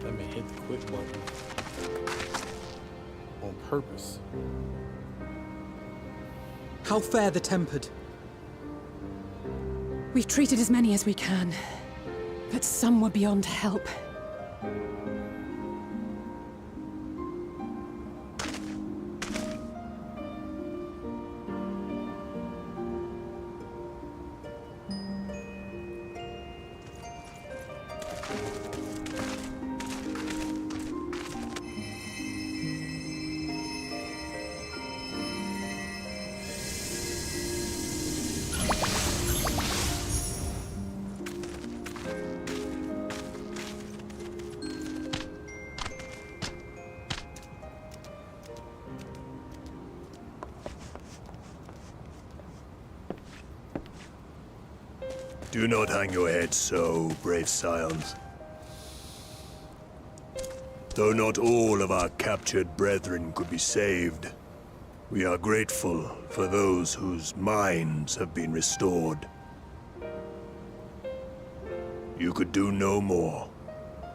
Let me hit the quit button on purpose. How fare the tempered? We've treated as many as we can, but some were beyond help. Do not hang your head so, brave scions. Though not all of our captured brethren could be saved, we are grateful for those whose minds have been restored. You could do no more,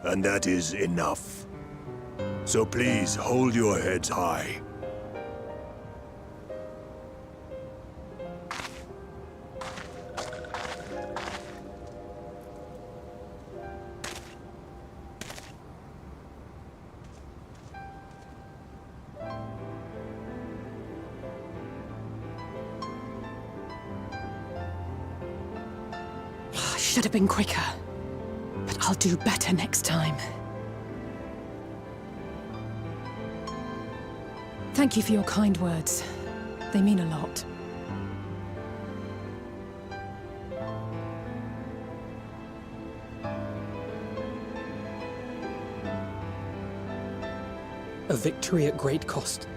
and that is enough. So please hold your heads high. Should have been quicker, but I'll do better next time. Thank you for your kind words. They mean a lot. A victory at great cost,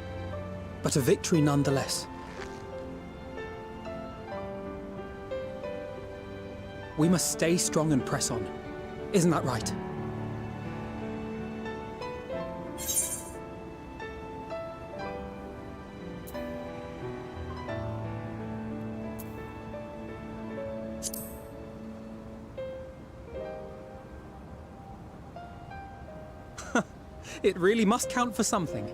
but a victory nonetheless. We must stay strong and press on. Isn't that right? It really must count for something.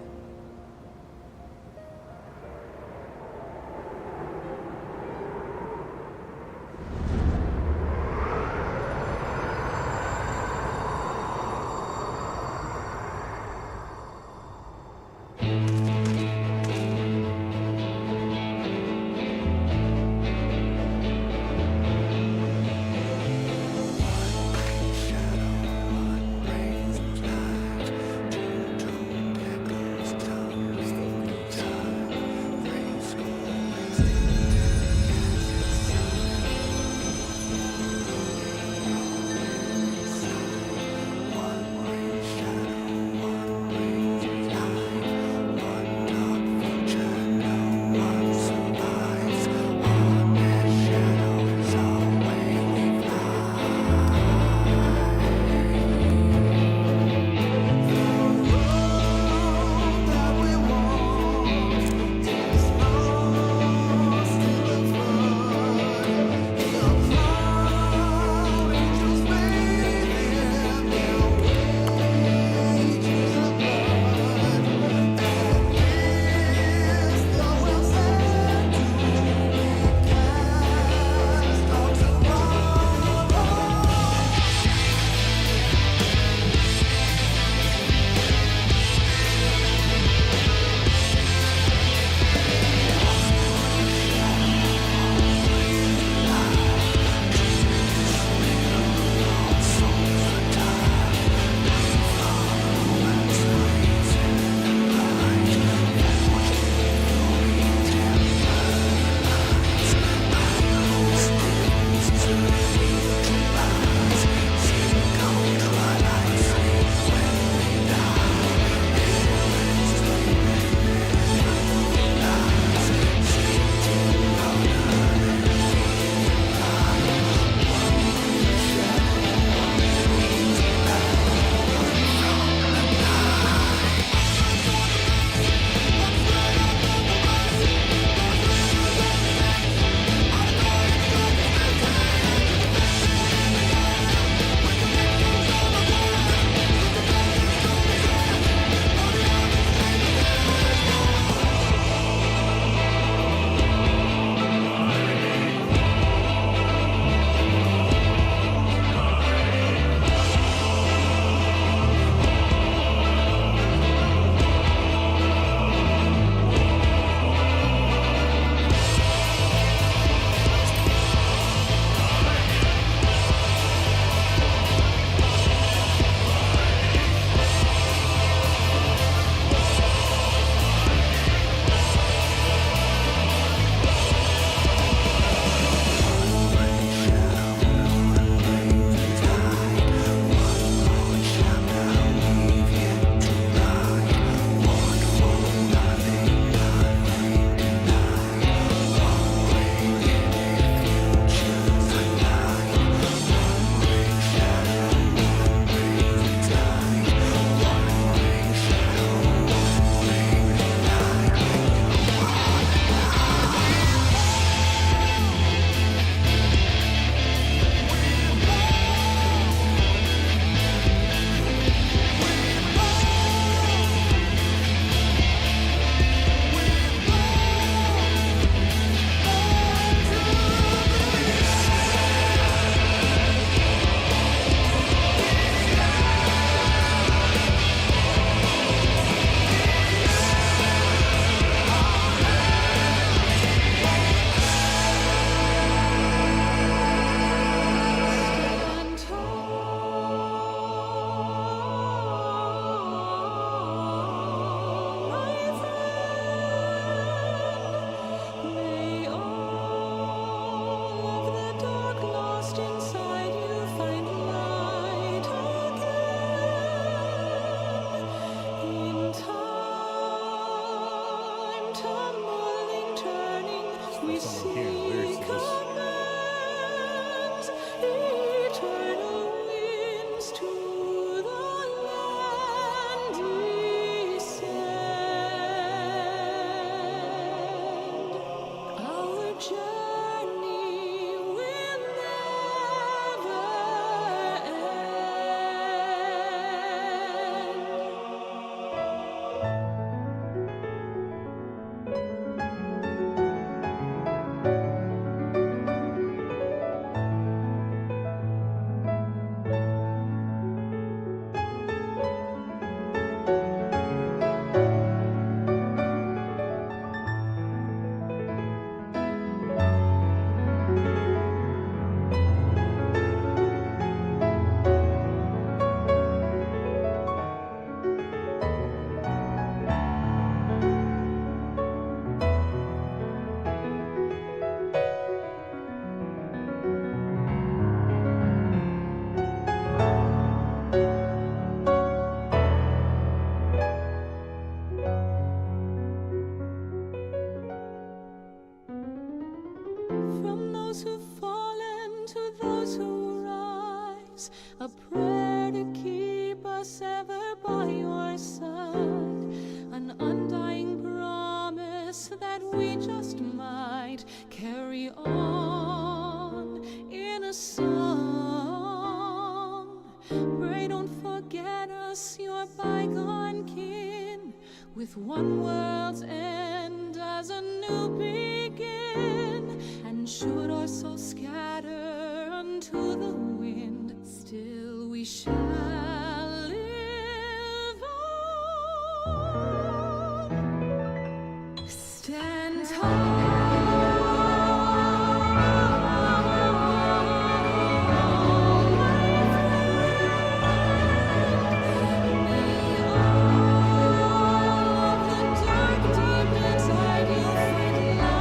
for someone here. Where is this? Eternal winds to the land descend. Our journey will never From those who've fallen to those who rise, a prayer to keep us ever by your side, an undying promise that we just might carry on in a song. Pray don't forget us, your bygone kin, with one world's end as a new begin. And should our souls scatter unto the wind, still we shall live on. Stand tall. Dark deep inside you find light.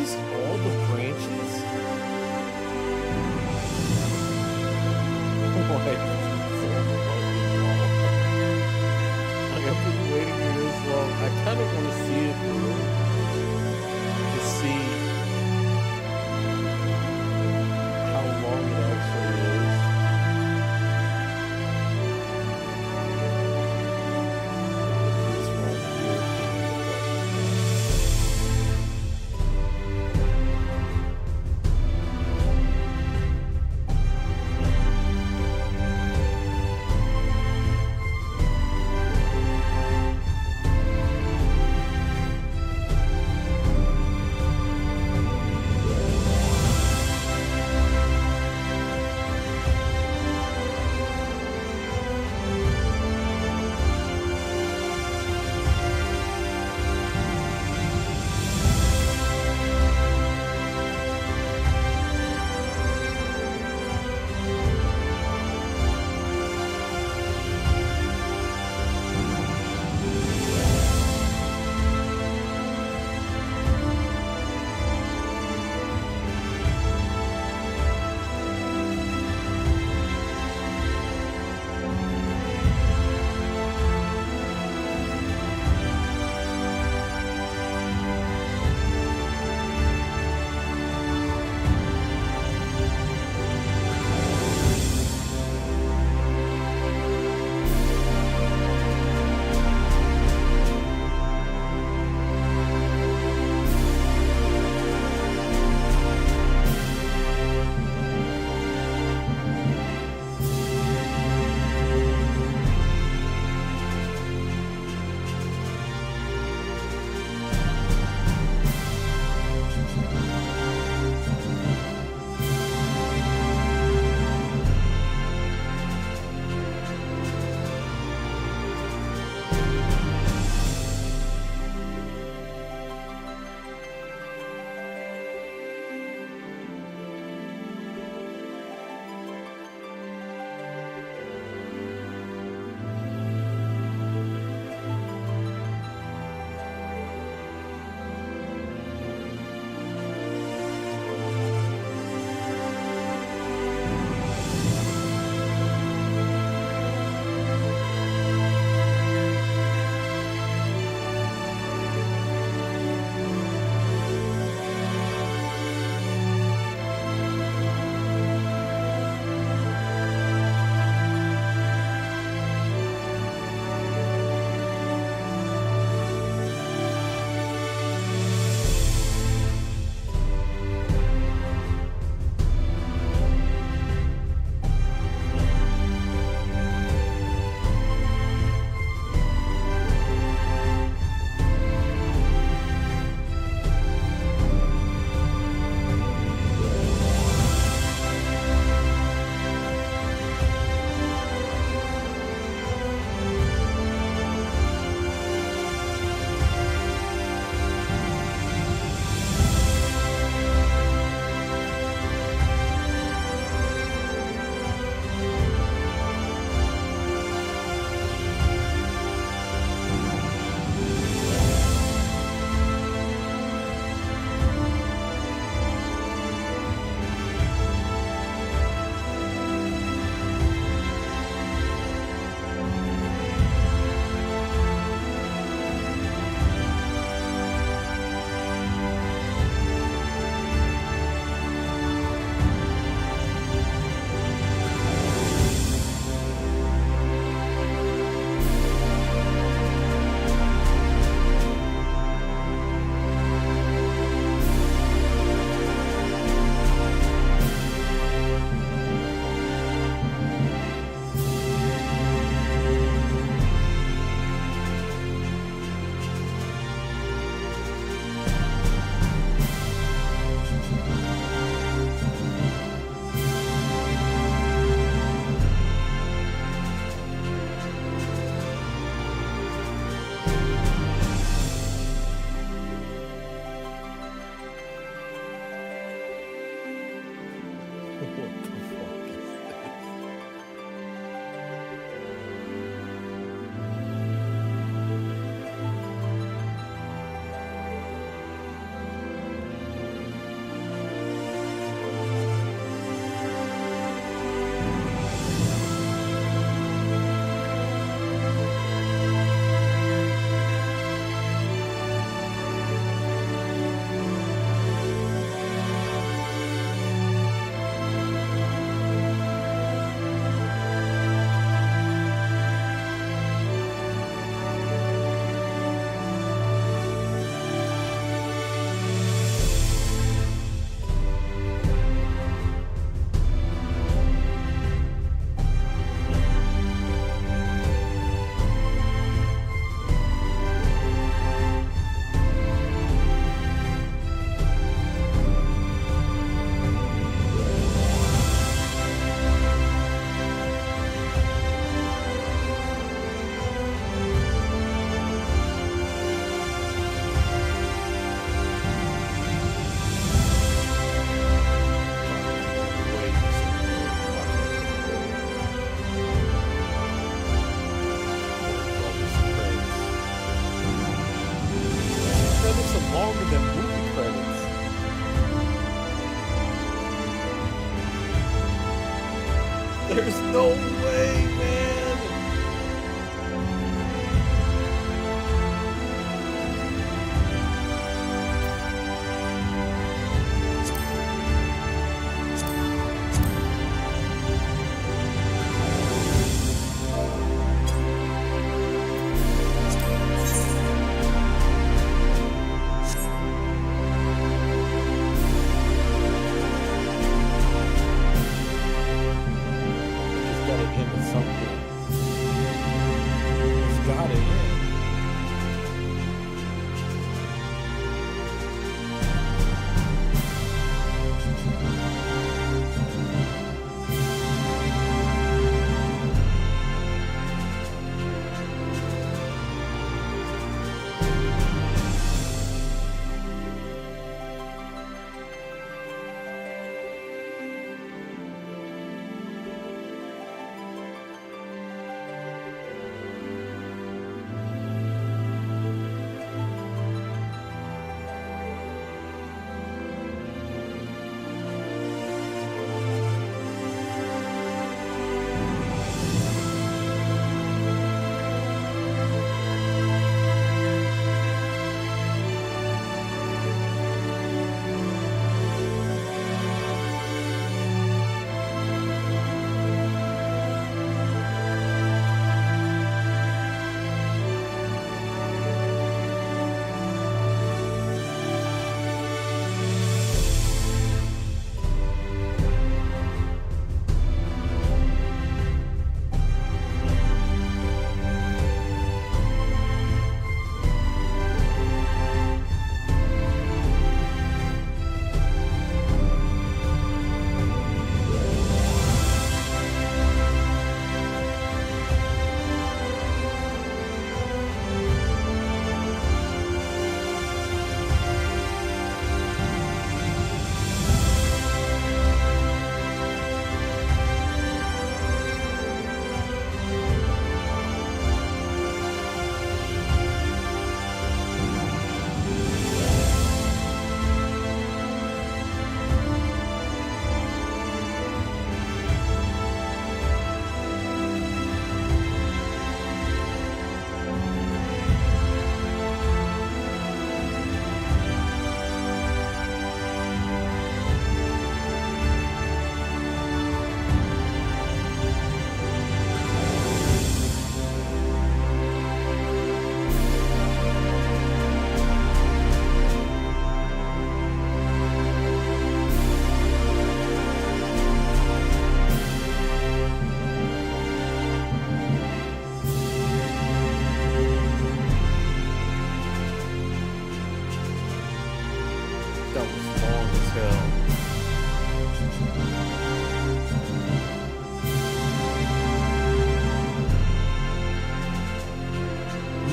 these all the branches? Like, I've been waiting for this long. I kind of want to see it through to see how long it actually is. This one here. longer than movie credits. There's no way, man.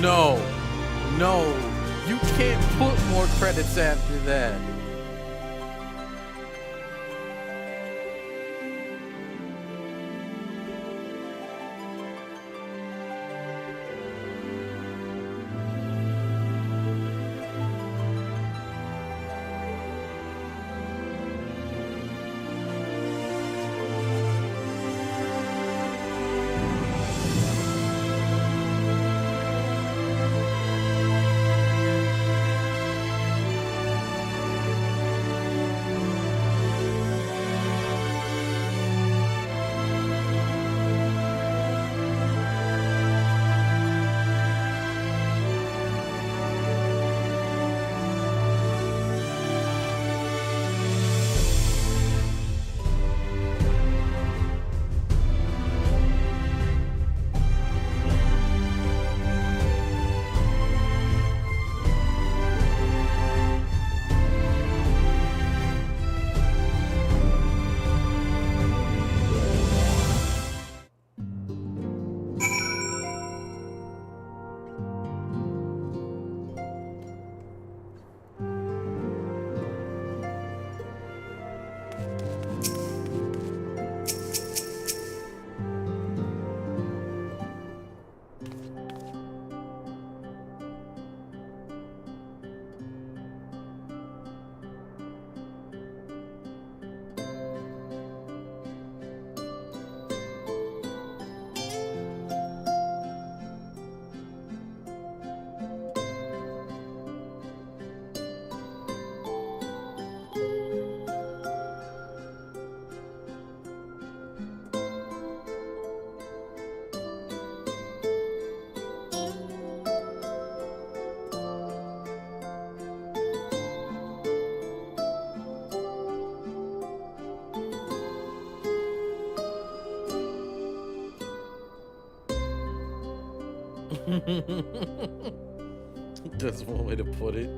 No, no, you can't put more credits after that. That's one way to put it.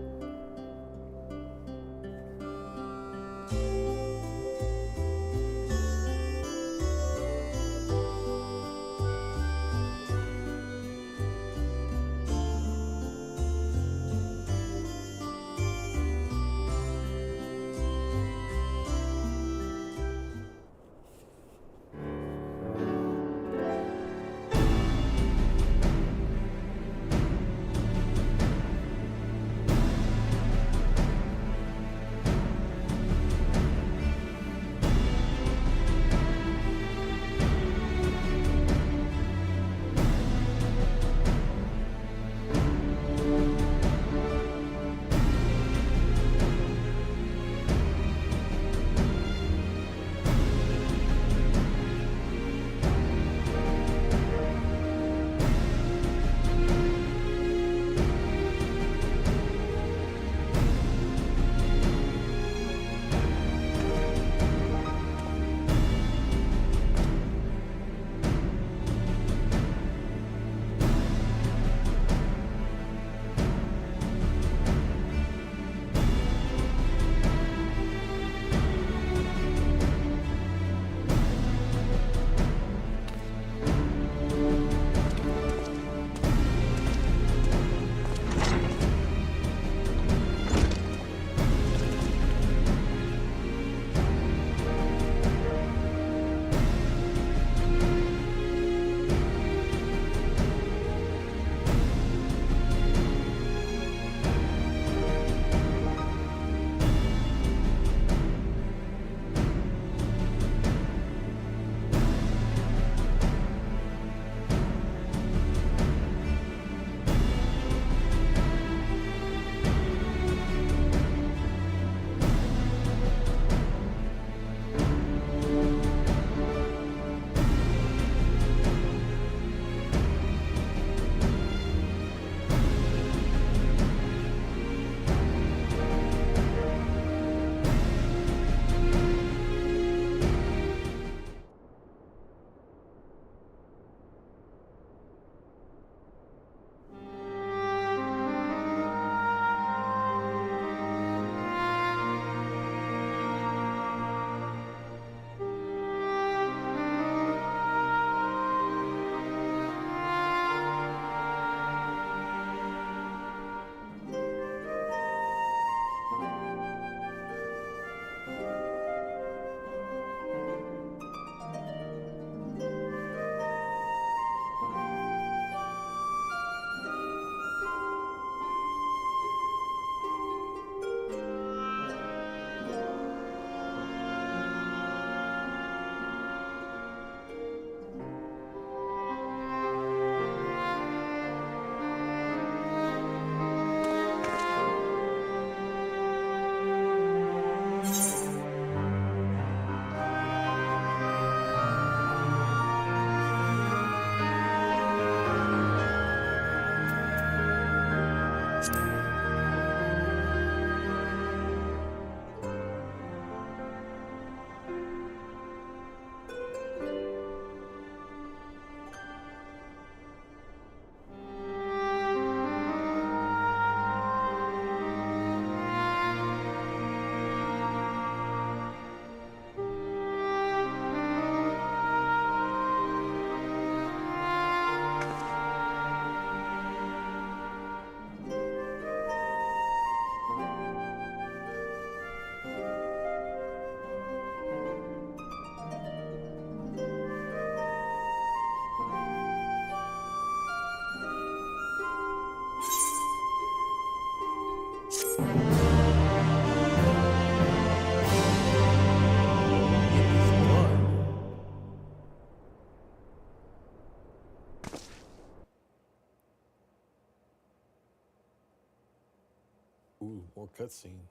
Ooh, more cutscene.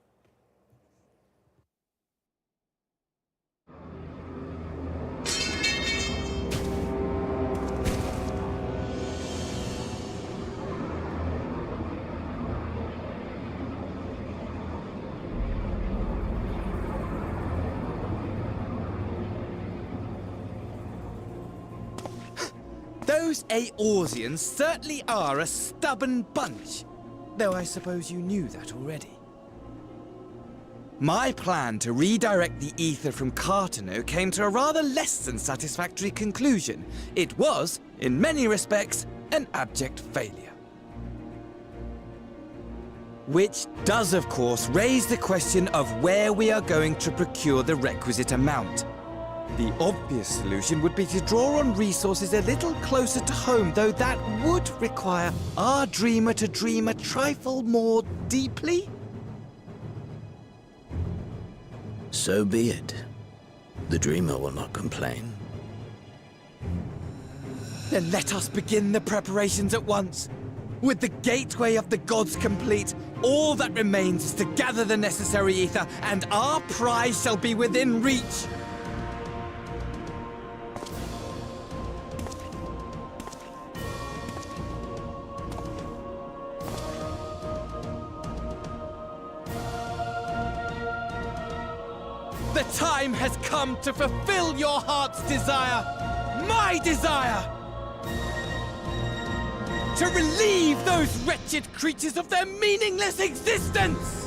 Those Eorzeans certainly are a stubborn bunch, though I suppose you knew that already. My plan to redirect the ether from Cartano came to a rather less than satisfactory conclusion. It was, in many respects, an abject failure. Which does, of course, raise the question of where we are going to procure the requisite amount. The obvious solution would be to draw on resources a little closer to home, though that would require our dreamer to dream a trifle more deeply. So be it. The dreamer will not complain. Then let us begin the preparations at once. With the gateway of the gods complete, all that remains is to gather the necessary ether, and our prize shall be within reach. The time has come to fulfill your heart's desire, my desire! To relieve those wretched creatures of their meaningless existence!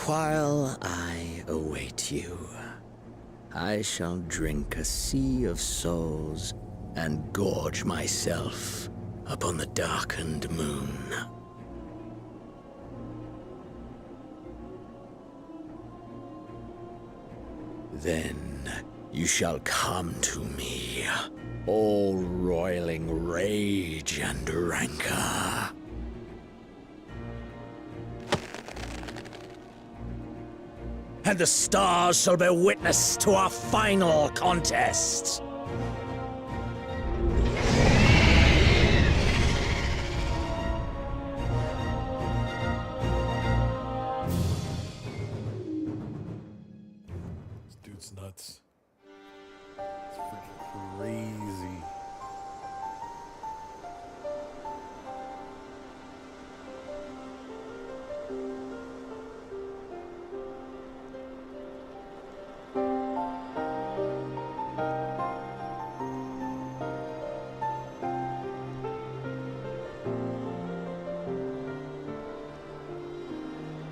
While I await you, I shall drink a sea of souls and gorge myself upon the darkened moon. Then you shall come to me, all roiling rage and rancor. And the stars shall bear witness to our final contest. This dude's nuts. It's freaking crazy.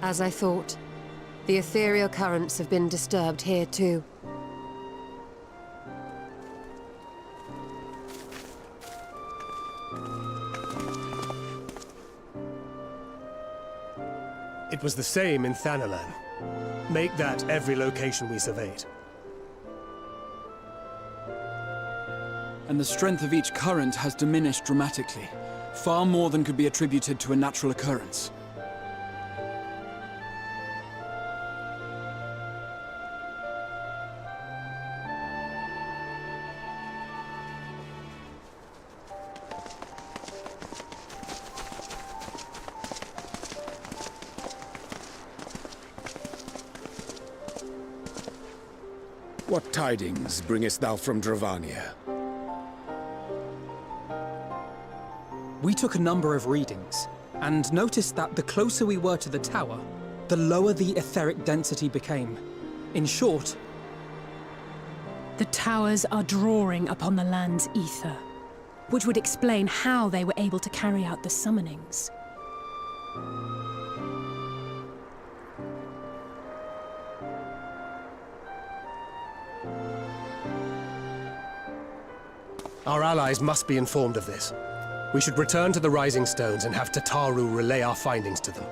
As I thought, the ethereal currents have been disturbed here too. It was the same in Thanalan. Make that every location we surveyed. And the strength of each current has diminished dramatically, far more than could be attributed to a natural occurrence. What tidings bringest thou from Dravania? We took a number of readings, and noticed that the closer we were to the tower, the lower the etheric density became. In short, the towers are drawing upon the land's ether, which would explain how they were able to carry out the summonings. Our allies must be informed of this. We should return to the Rising Stones and have Tataru relay our findings to them.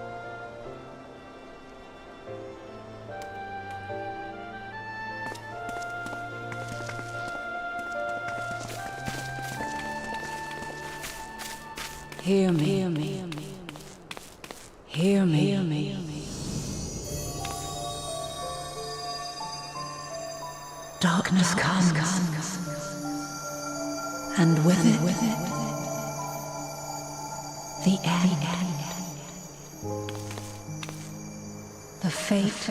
Hear me. Hear me. Hear me. Hear me. Darkness comes. And with it, the end. The fate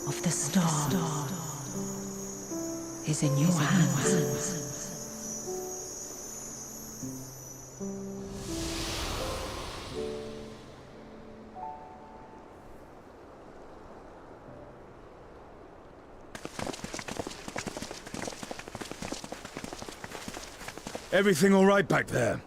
of the star is in your hands. Everything all right back there?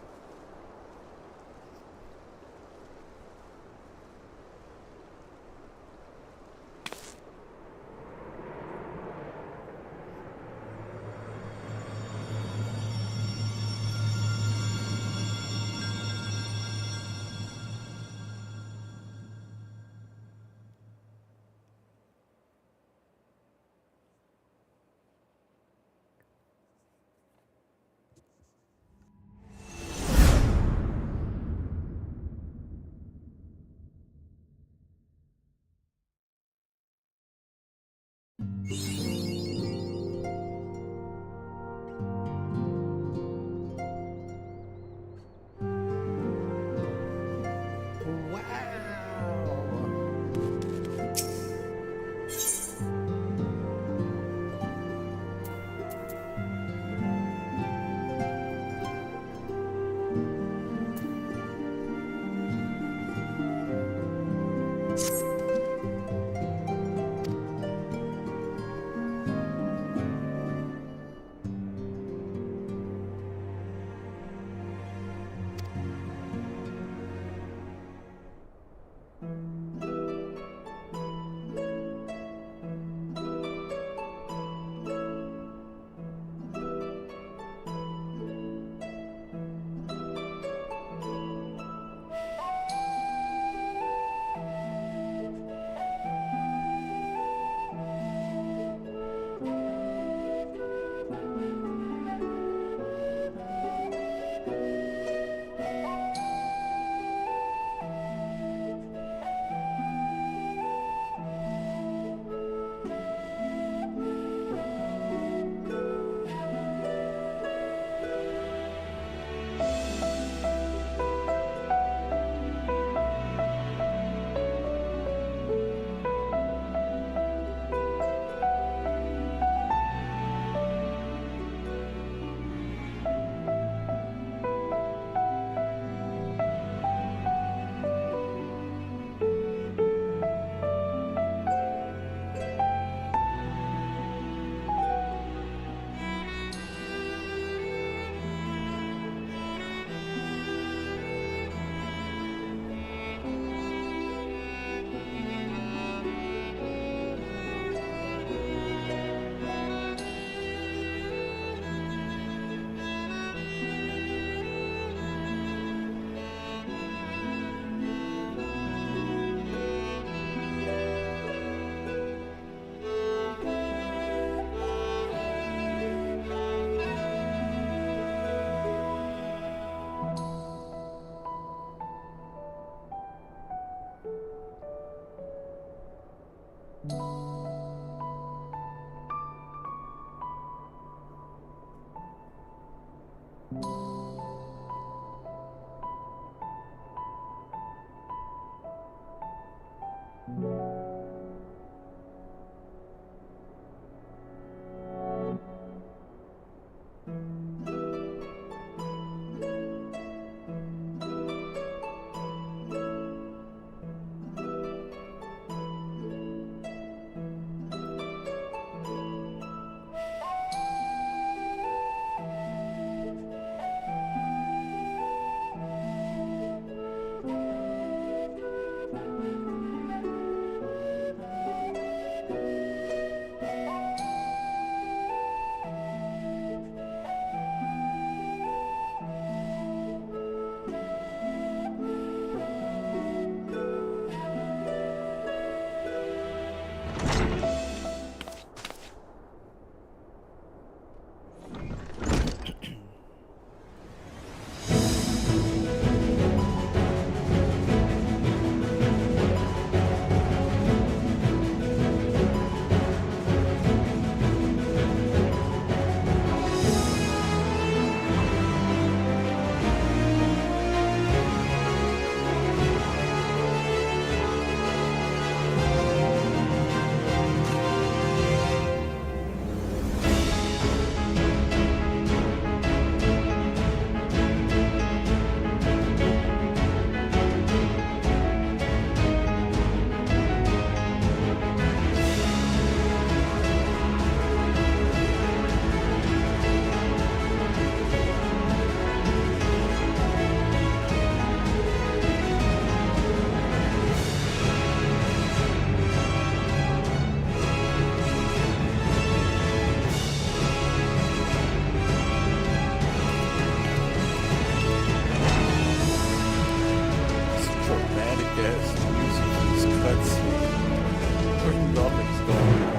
Let's see. Nothing's going on.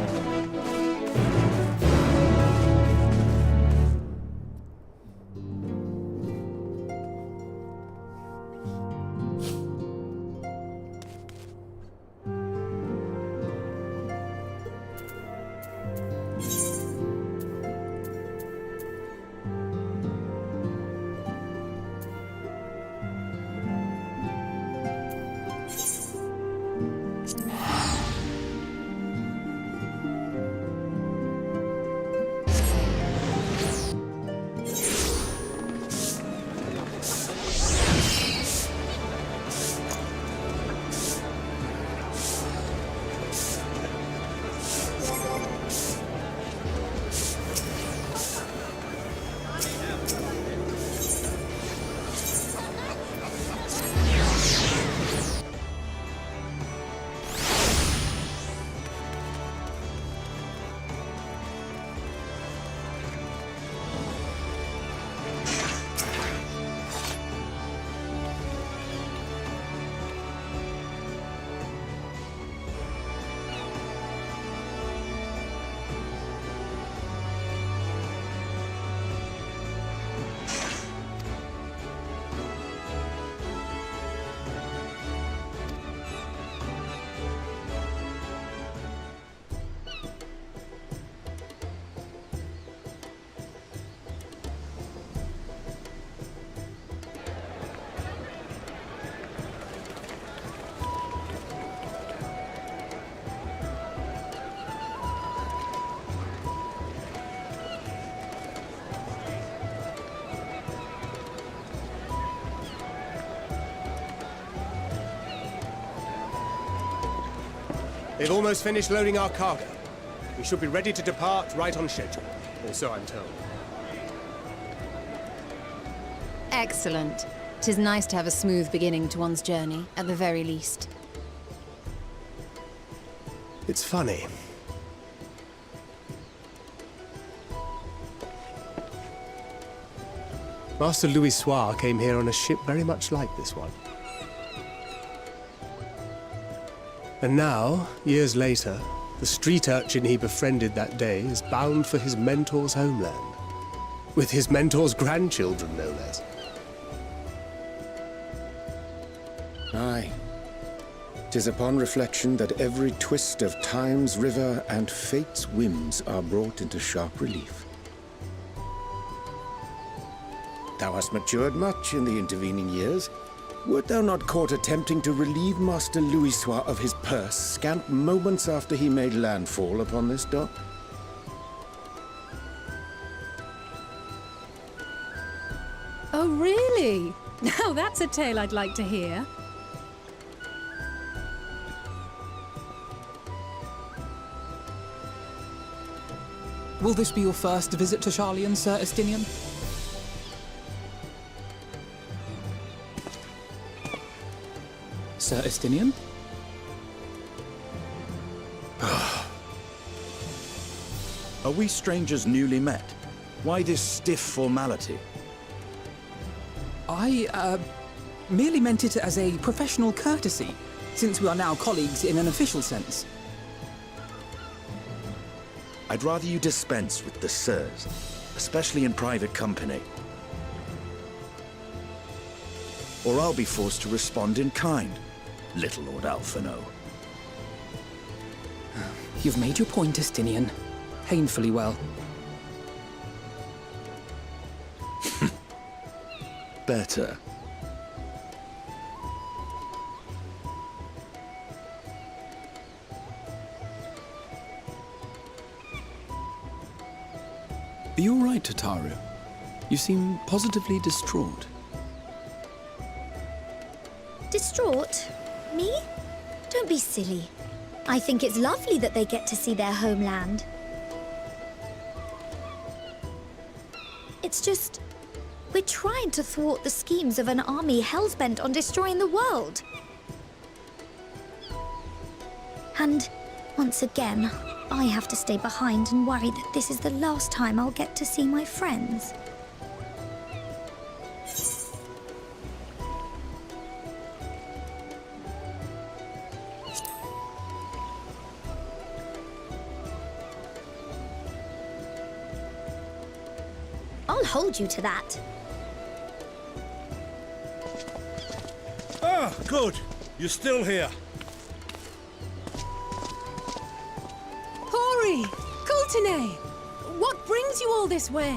They've almost finished loading our cargo. We should be ready to depart right on schedule, or so I'm told. Excellent. 'Tis nice to have a smooth beginning to one's journey, at the very least. It's funny. Master Louis Soir came here on a ship very much like this one. And now, years later, the street urchin he befriended that day is bound for his mentor's homeland. With his mentor's grandchildren, no less. Aye. 'Tis upon reflection that every twist of time's river and fate's whims are brought into sharp relief. Thou hast matured much in the intervening years. Wert thou not caught attempting to relieve Master Louis Soir of his purse scant moments after he made landfall upon this dock? Oh, really? Now that's a tale I'd like to hear. Will this be your first visit to Charlian, Sir Estinian? Sir Estinian? Are we strangers newly met? Why this stiff formality? I, merely meant it as a professional courtesy, since we are now colleagues in an official sense. I'd rather you dispense with the sirs, especially in private company. Or I'll be forced to respond in kind, little Lord Alphino. You've made your point, Estinian. Painfully well. Better. Are you all right, Tataru? You seem positively distraught. Distraught? Me? Don't be silly. I think it's lovely that they get to see their homeland. It's just, we're trying to thwart the schemes of an army hellbent on destroying the world. And once again, I have to stay behind and worry that this is the last time I'll get to see my friends. I'll hold you to that. Ah, good. You're still here. Hori! Coulternay! What brings you all this way?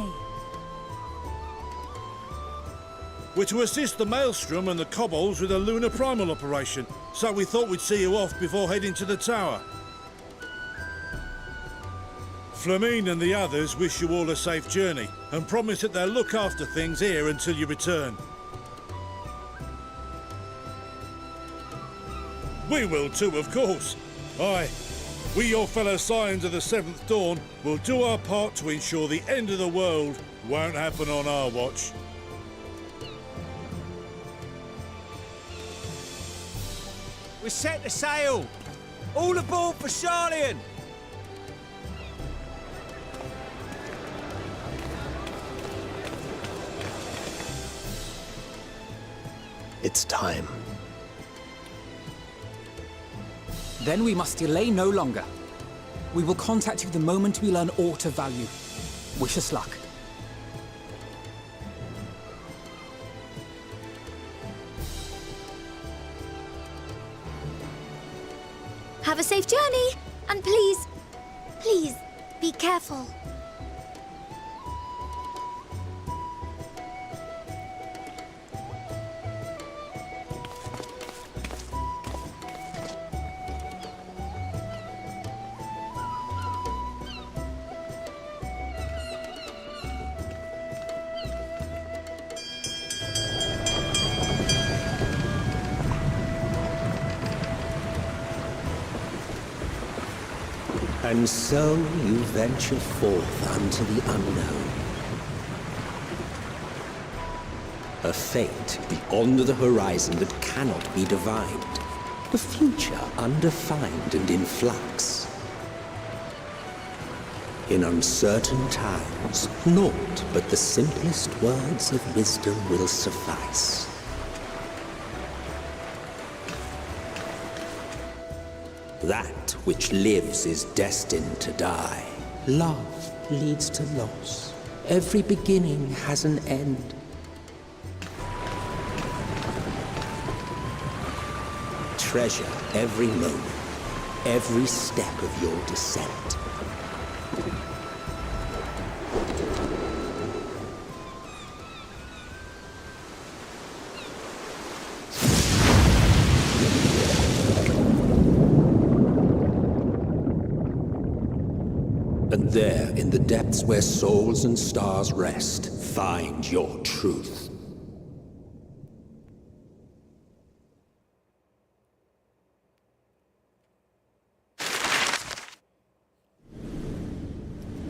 We're to assist the Maelstrom and the Kobolds with a lunar primal operation, so we thought we'd see you off before heading to the tower. Flamine and the others wish you all a safe journey, and promise that they'll look after things here until you return. We will too, of course. Aye. We, your fellow Scions of the Seventh Dawn, will do our part to ensure the end of the world won't happen on our watch. We're set to sail! All aboard for Sharlayan! It's time. Then we must delay no longer. We will contact you the moment we learn aught of value. Wish us luck. Have a safe journey, and please, please, be careful. And so you venture forth unto the unknown. A fate beyond the horizon that cannot be divined. A future undefined and in flux. In uncertain times, naught but the simplest words of wisdom will suffice. That which lives is destined to die. Love leads to loss. Every beginning has an end. Treasure every moment, every step of your descent. And there, in the depths where souls and stars rest, find your truth.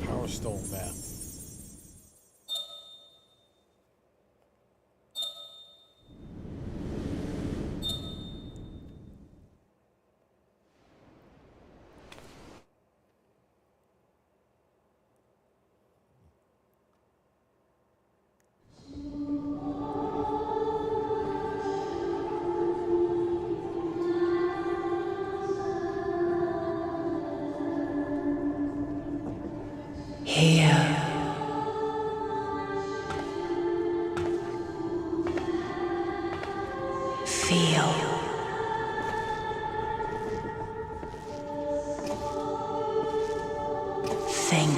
Power Stone map. Here. Feel. Think.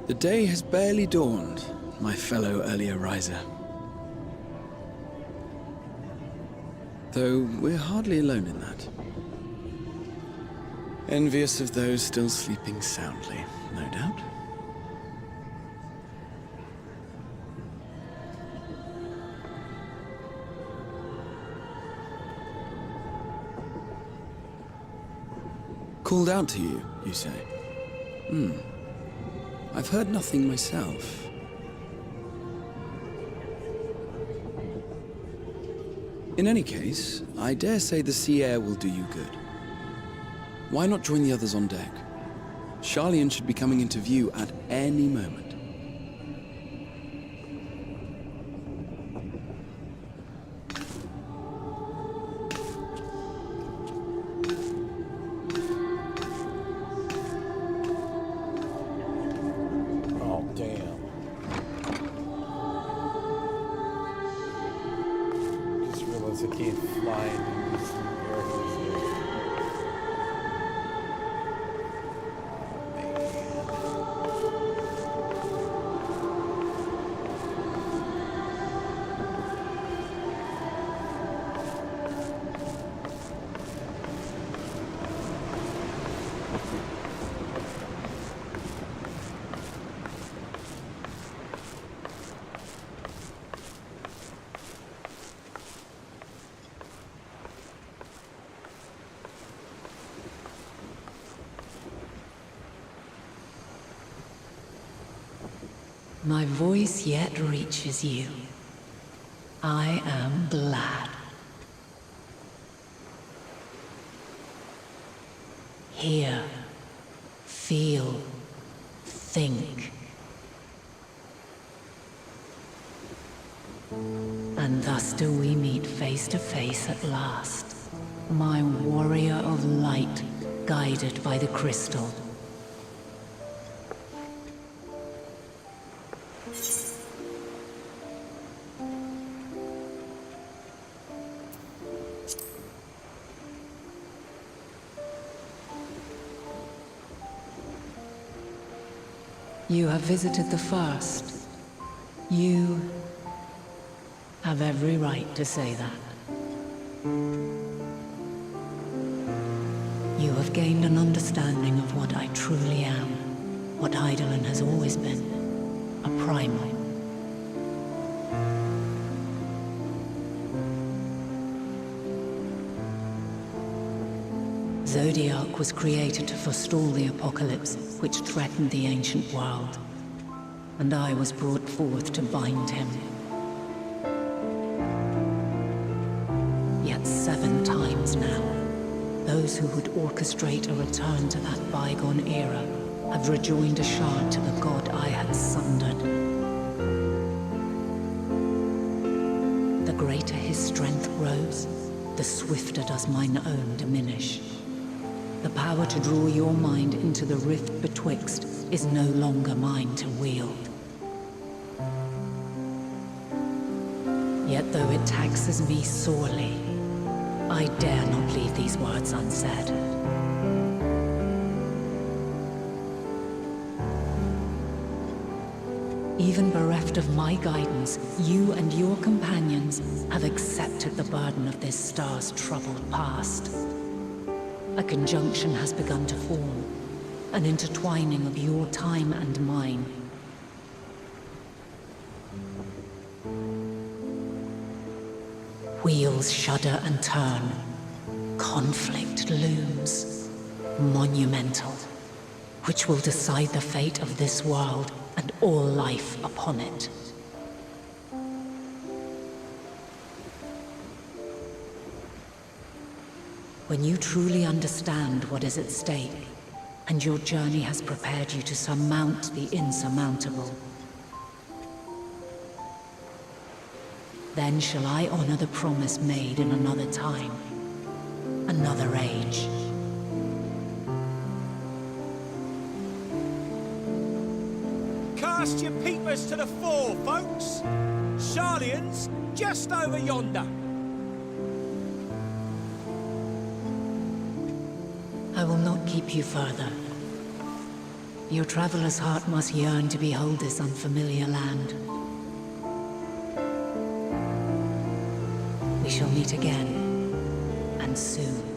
The day has barely dawned, my fellow earlier riser. Though we're hardly alone in that. Envious of those still sleeping soundly, no doubt. Called out to you, you say? I've heard nothing myself. In any case, I dare say the sea air will do you good. Why not join the others on deck? Sharlayan should be coming into view at any moment. flying in these characters here. My voice yet reaches you. I am glad. Hear, feel, think. And thus do we meet face to face at last. My warrior of light, guided by the crystal. You have visited the first. You have every right to say that. You have gained an understanding of what I truly am, what Eidolon has always been, a primal. Zodiac was created to forestall the apocalypse which threatened the ancient world, and I was brought forth to bind him. Yet 7 times now, those who would orchestrate a return to that bygone era have rejoined a shard to the god I had sundered. The greater his strength grows, the swifter does mine own diminish. The power to draw your mind into the rift betwixt is no longer mine to wield. Yet though it taxes me sorely, I dare not leave these words unsaid. Even bereft of my guidance, you and your companions have accepted the burden of this star's troubled past. A conjunction has begun to form, an intertwining of your time and mine. Wheels shudder and turn. Conflict looms, monumental, which will decide the fate of this world and all life upon it. When you truly understand what is at stake, and your journey has prepared you to surmount the insurmountable, then shall I honor the promise made in another time, another age. Cast your peepers to the fore, folks. Sharlian's just over yonder. I will not keep you further. Your traveler's heart must yearn to behold this unfamiliar land. We shall meet again, and soon.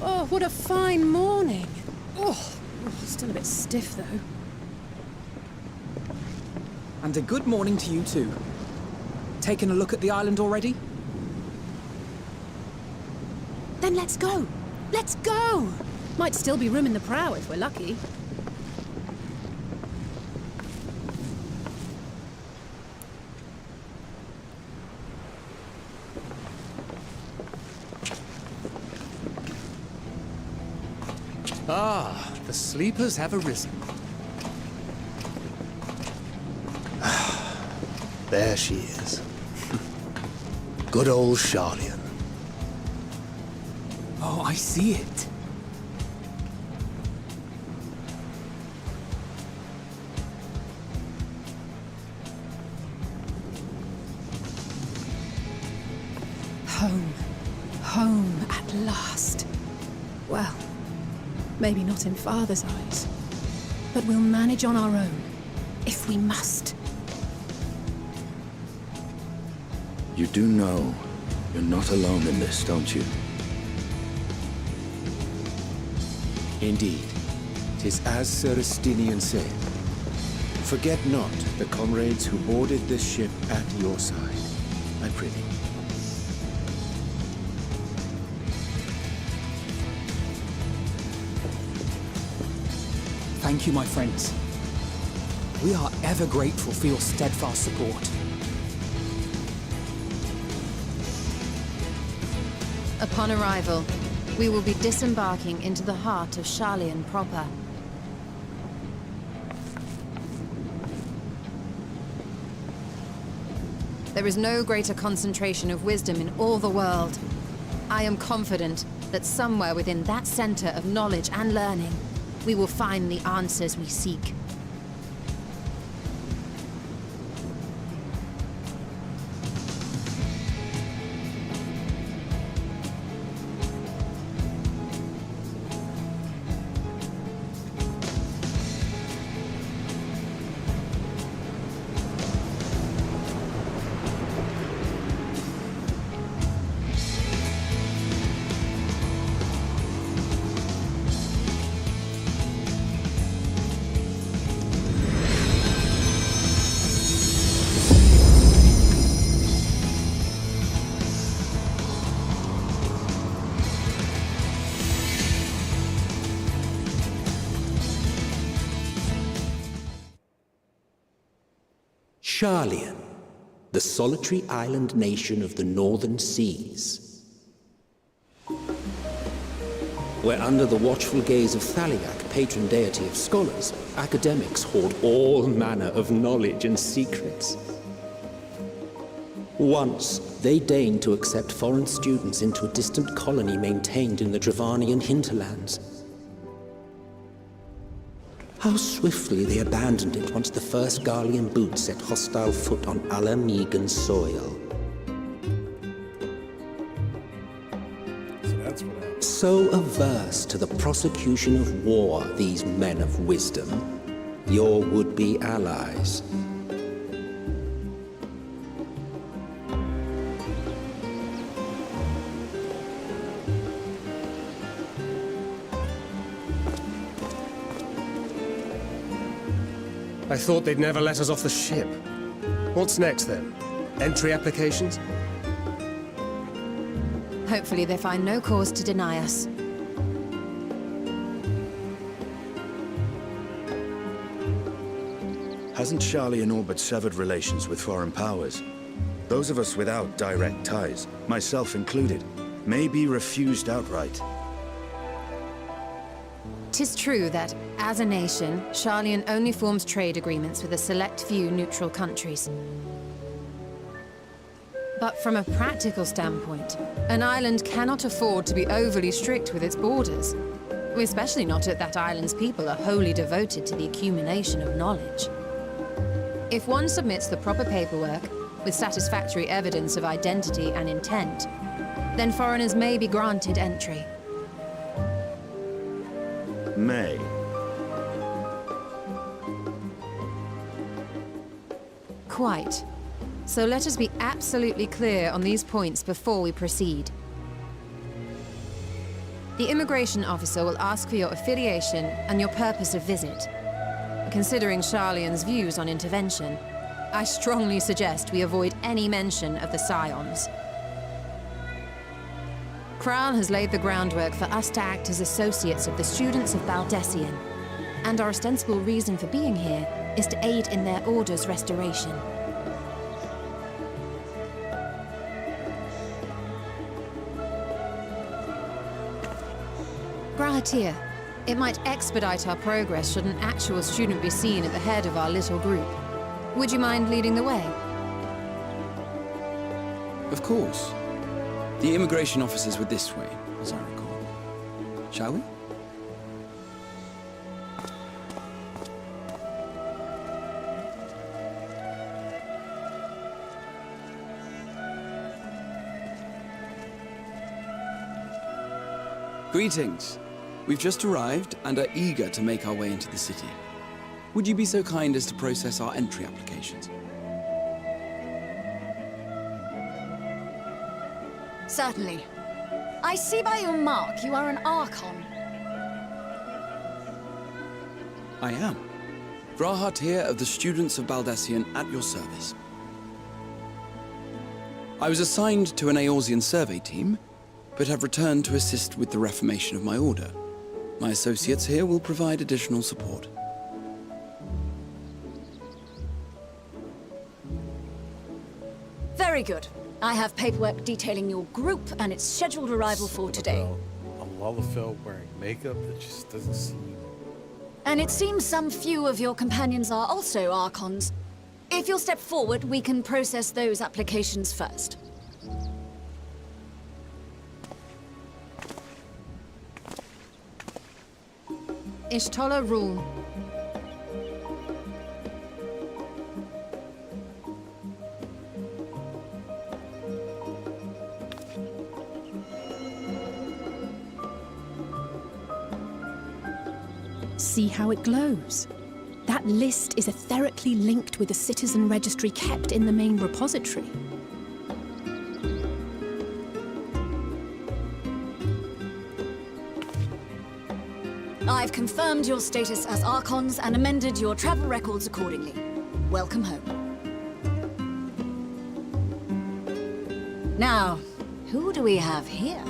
Oh, what a fine morning. Oh, still a bit stiff though. And a good morning to you too. Taking a look at the island already? Then let's go. Let's go! Might still be room in the prow if we're lucky. Ah, the sleepers have arisen. There she is. Good old Charlian. Oh, I see it. Home. Home at last. Well, maybe not in Father's eyes, but we'll manage on our own, if we must. You do know you're not alone in this, don't you? Indeed, 'tis as Sir Estinian said. Forget not the comrades who boarded this ship at your side, I prithee. Thank you, my friends. We are ever grateful for your steadfast support. Upon arrival, we will be disembarking into the heart of Charlian proper. There is no greater concentration of wisdom in all the world. I am confident that somewhere within that center of knowledge and learning, we will find the answers we seek. Charlian, the solitary island nation of the northern seas. Where under the watchful gaze of Thaliak, patron deity of scholars, academics hoard all manner of knowledge and secrets. Once, they deigned to accept foreign students into a distant colony maintained in the Dravanian hinterlands. How swiftly they abandoned it once the first Garlean boot set hostile foot on Alamegan soil. So averse to the prosecution of war, these men of wisdom, your would-be allies. I thought they'd never let us off the ship. What's next, then? Entry applications? Hopefully they find no cause to deny us. Hasn't Charlian all but severed relations with foreign powers? Those of us without direct ties, myself included, may be refused outright. 'Tis true that, as a nation, Charlian only forms trade agreements with a select few neutral countries. But from a practical standpoint, an island cannot afford to be overly strict with its borders, especially not if that island's people are wholly devoted to the accumulation of knowledge. If one submits the proper paperwork, with satisfactory evidence of identity and intent, then foreigners may be granted entry. May. Quite. So let us be absolutely clear on these points before we proceed. The immigration officer will ask for your affiliation and your purpose of visit. Considering Charlian's views on intervention, I strongly suggest we avoid any mention of the Scions. Kral has laid the groundwork for us to act as associates of the students of Baldessian, and our ostensible reason for being here is to aid in their order's restoration. Grahatir, It might expedite our progress should an actual student be seen at the head of our little group. Would you mind leading the way? Of course. The immigration officers were this way, as I recall. Shall we? Greetings. We've just arrived and are eager to make our way into the city. Would you be so kind as to process our entry applications? Certainly. I see by your mark you are an Archon. I am. Vrahat here of the Students of Baldassian at your service. I was assigned to an Eorzean survey team, but have returned to assist with the reformation of my order. My associates here will provide additional support. Very good. I have paperwork detailing your group and its scheduled arrival for today. A Lullafell wearing makeup that just doesn't seem... And it seems some few of your companions are also Archons. If you'll step forward, we can process those applications first. Ishtola rule. See how it glows? That list is etherically linked with the citizen registry kept in the main repository. I've confirmed your status as Archons and amended your travel records accordingly. Welcome home. Now, who do we have here?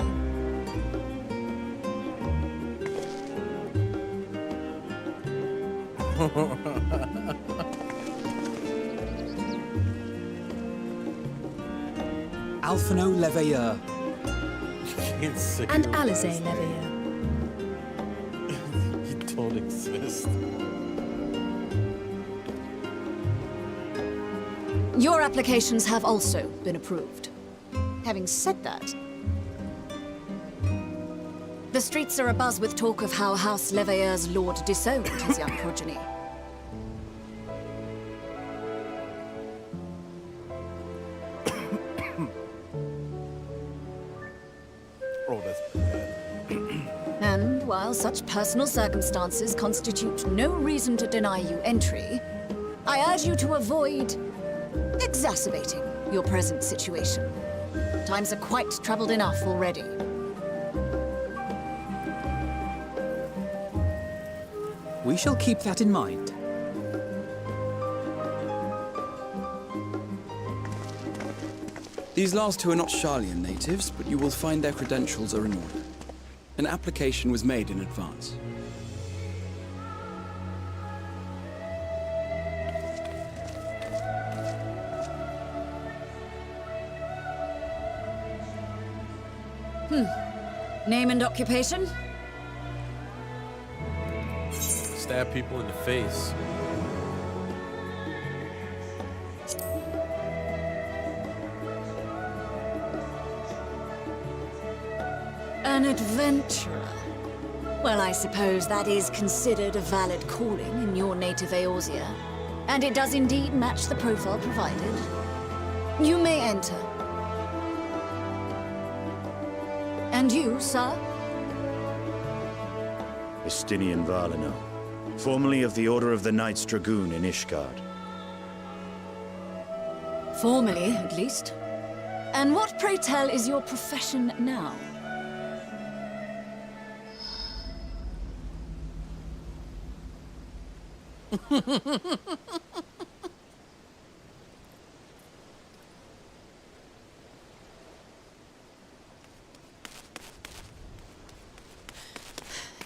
Alphino Leveilleur. And Alizé Leveilleur. You don't exist. Your applications have also been approved. Having said that, the streets are abuzz with talk of how House Leveilleur's lord disowned his young progeny. Oh, that's bad. And while such personal circumstances constitute no reason to deny you entry, I urge you to avoid exacerbating your present situation. Times are quite troubled enough already. We shall keep that in mind. These last two are not Sharlayan natives, but you will find their credentials are in order. An application was made in advance. Name and occupation? Stab people in the face. An adventurer. Well, I suppose that is considered a valid calling in your native Eorzea. And it does indeed match the profile provided. You may enter. And you, sir? Estinian Valino, formerly of the Order of the Knights Dragoon in Ishgard. Formally, at least. And what, pray tell, is your profession now?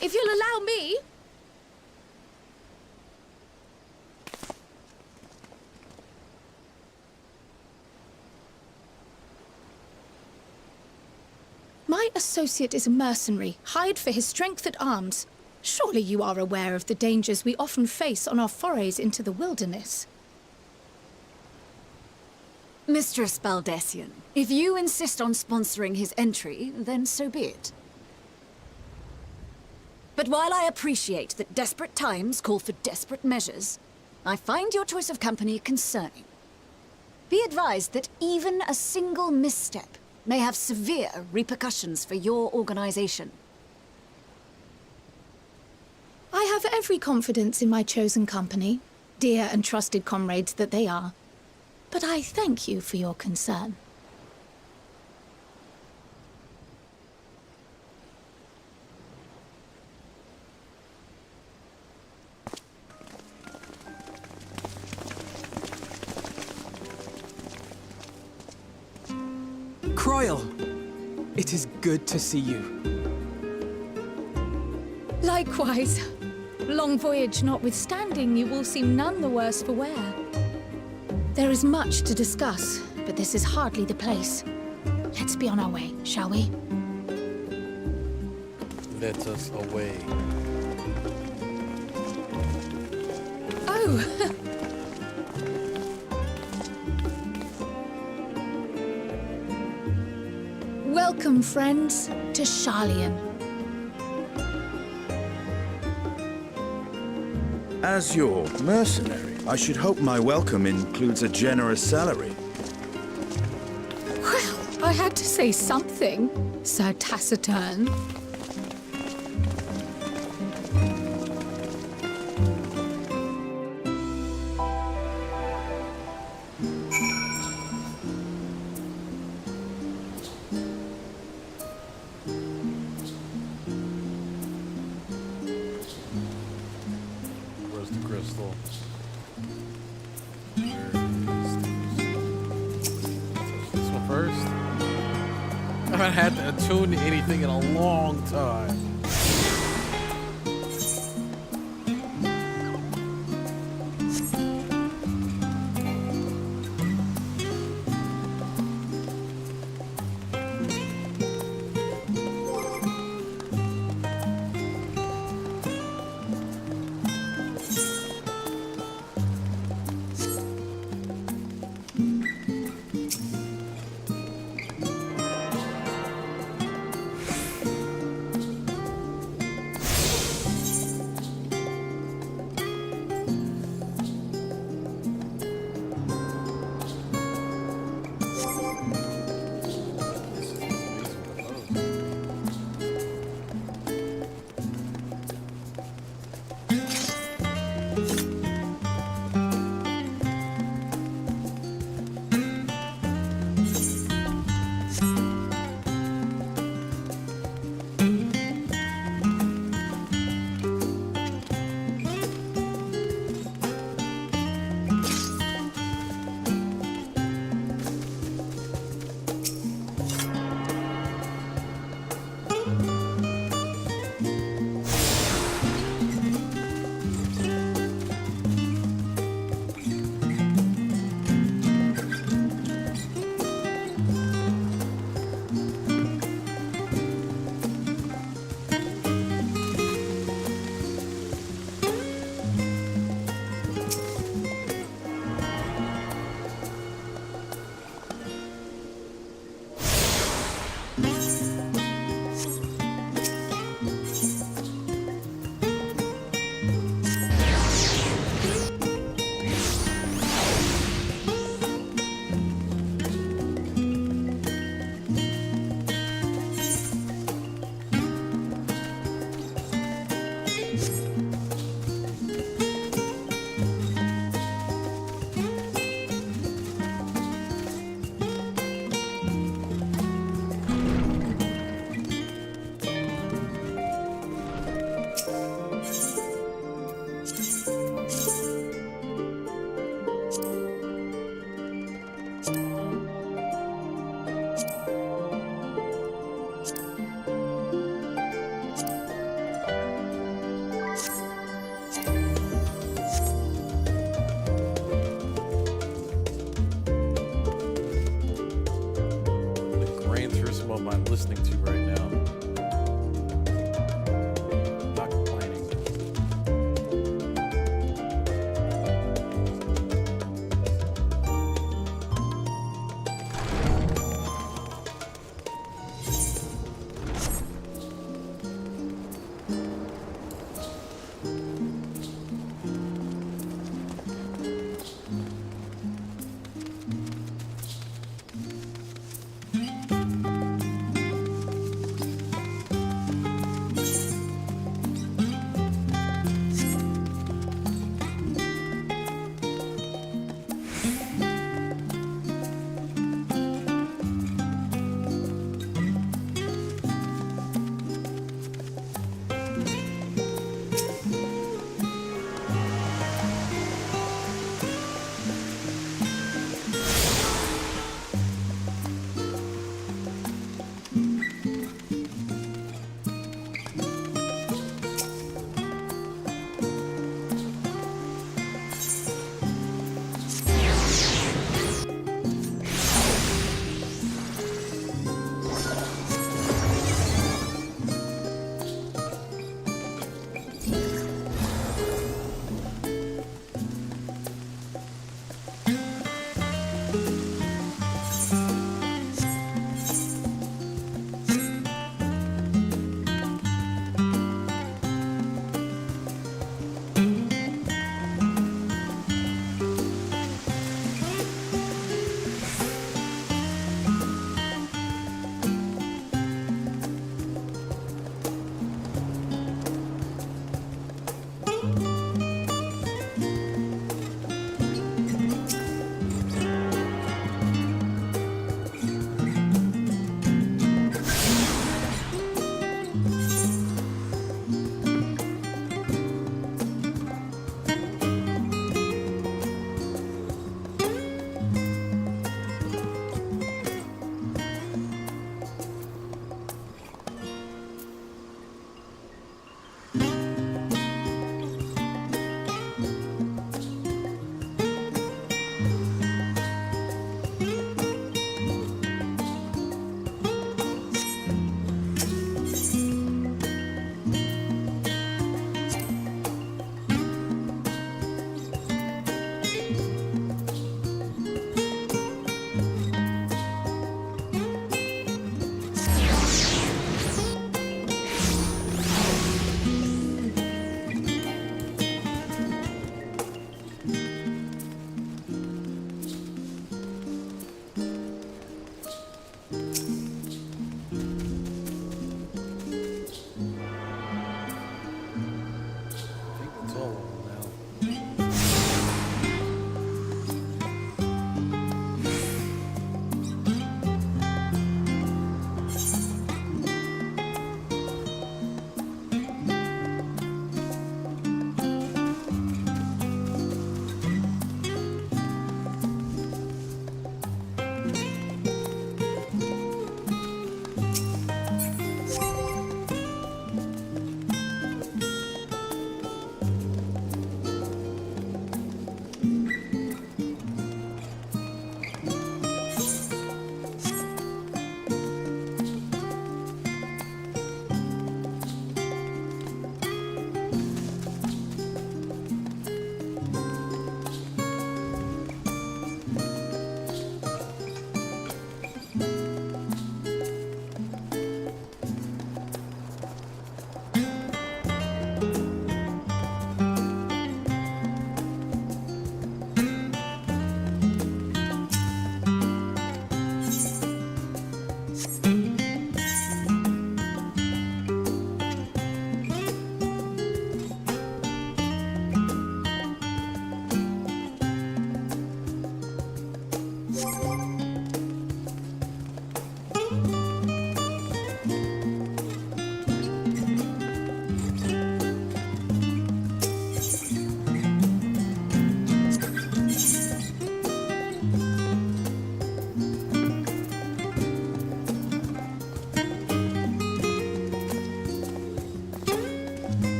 If you'll allow me... My associate is a mercenary, hired for his strength at arms. Surely you are aware of the dangers we often face on our forays into the wilderness. Mistress Baldessian, if you insist on sponsoring his entry, then so be it. But while I appreciate that desperate times call for desperate measures, I find your choice of company concerning. Be advised that even a single misstep may have severe repercussions for your organization. I have every confidence in my chosen company, dear and trusted comrades that they are. But I thank you for your concern. Croyle! It is good to see you. Likewise. Long voyage notwithstanding, you will seem none the worse for wear. There is much to discuss, but this is hardly the place. Let's be on our way, shall we? Let us away. Oh! Welcome, friends, to Sharlayan. As your mercenary, I should hope my welcome includes a generous salary. Well, I had to say something, Sir Taciturn. Where's the crystal? This one first. I haven't had to attune to anything in a long time.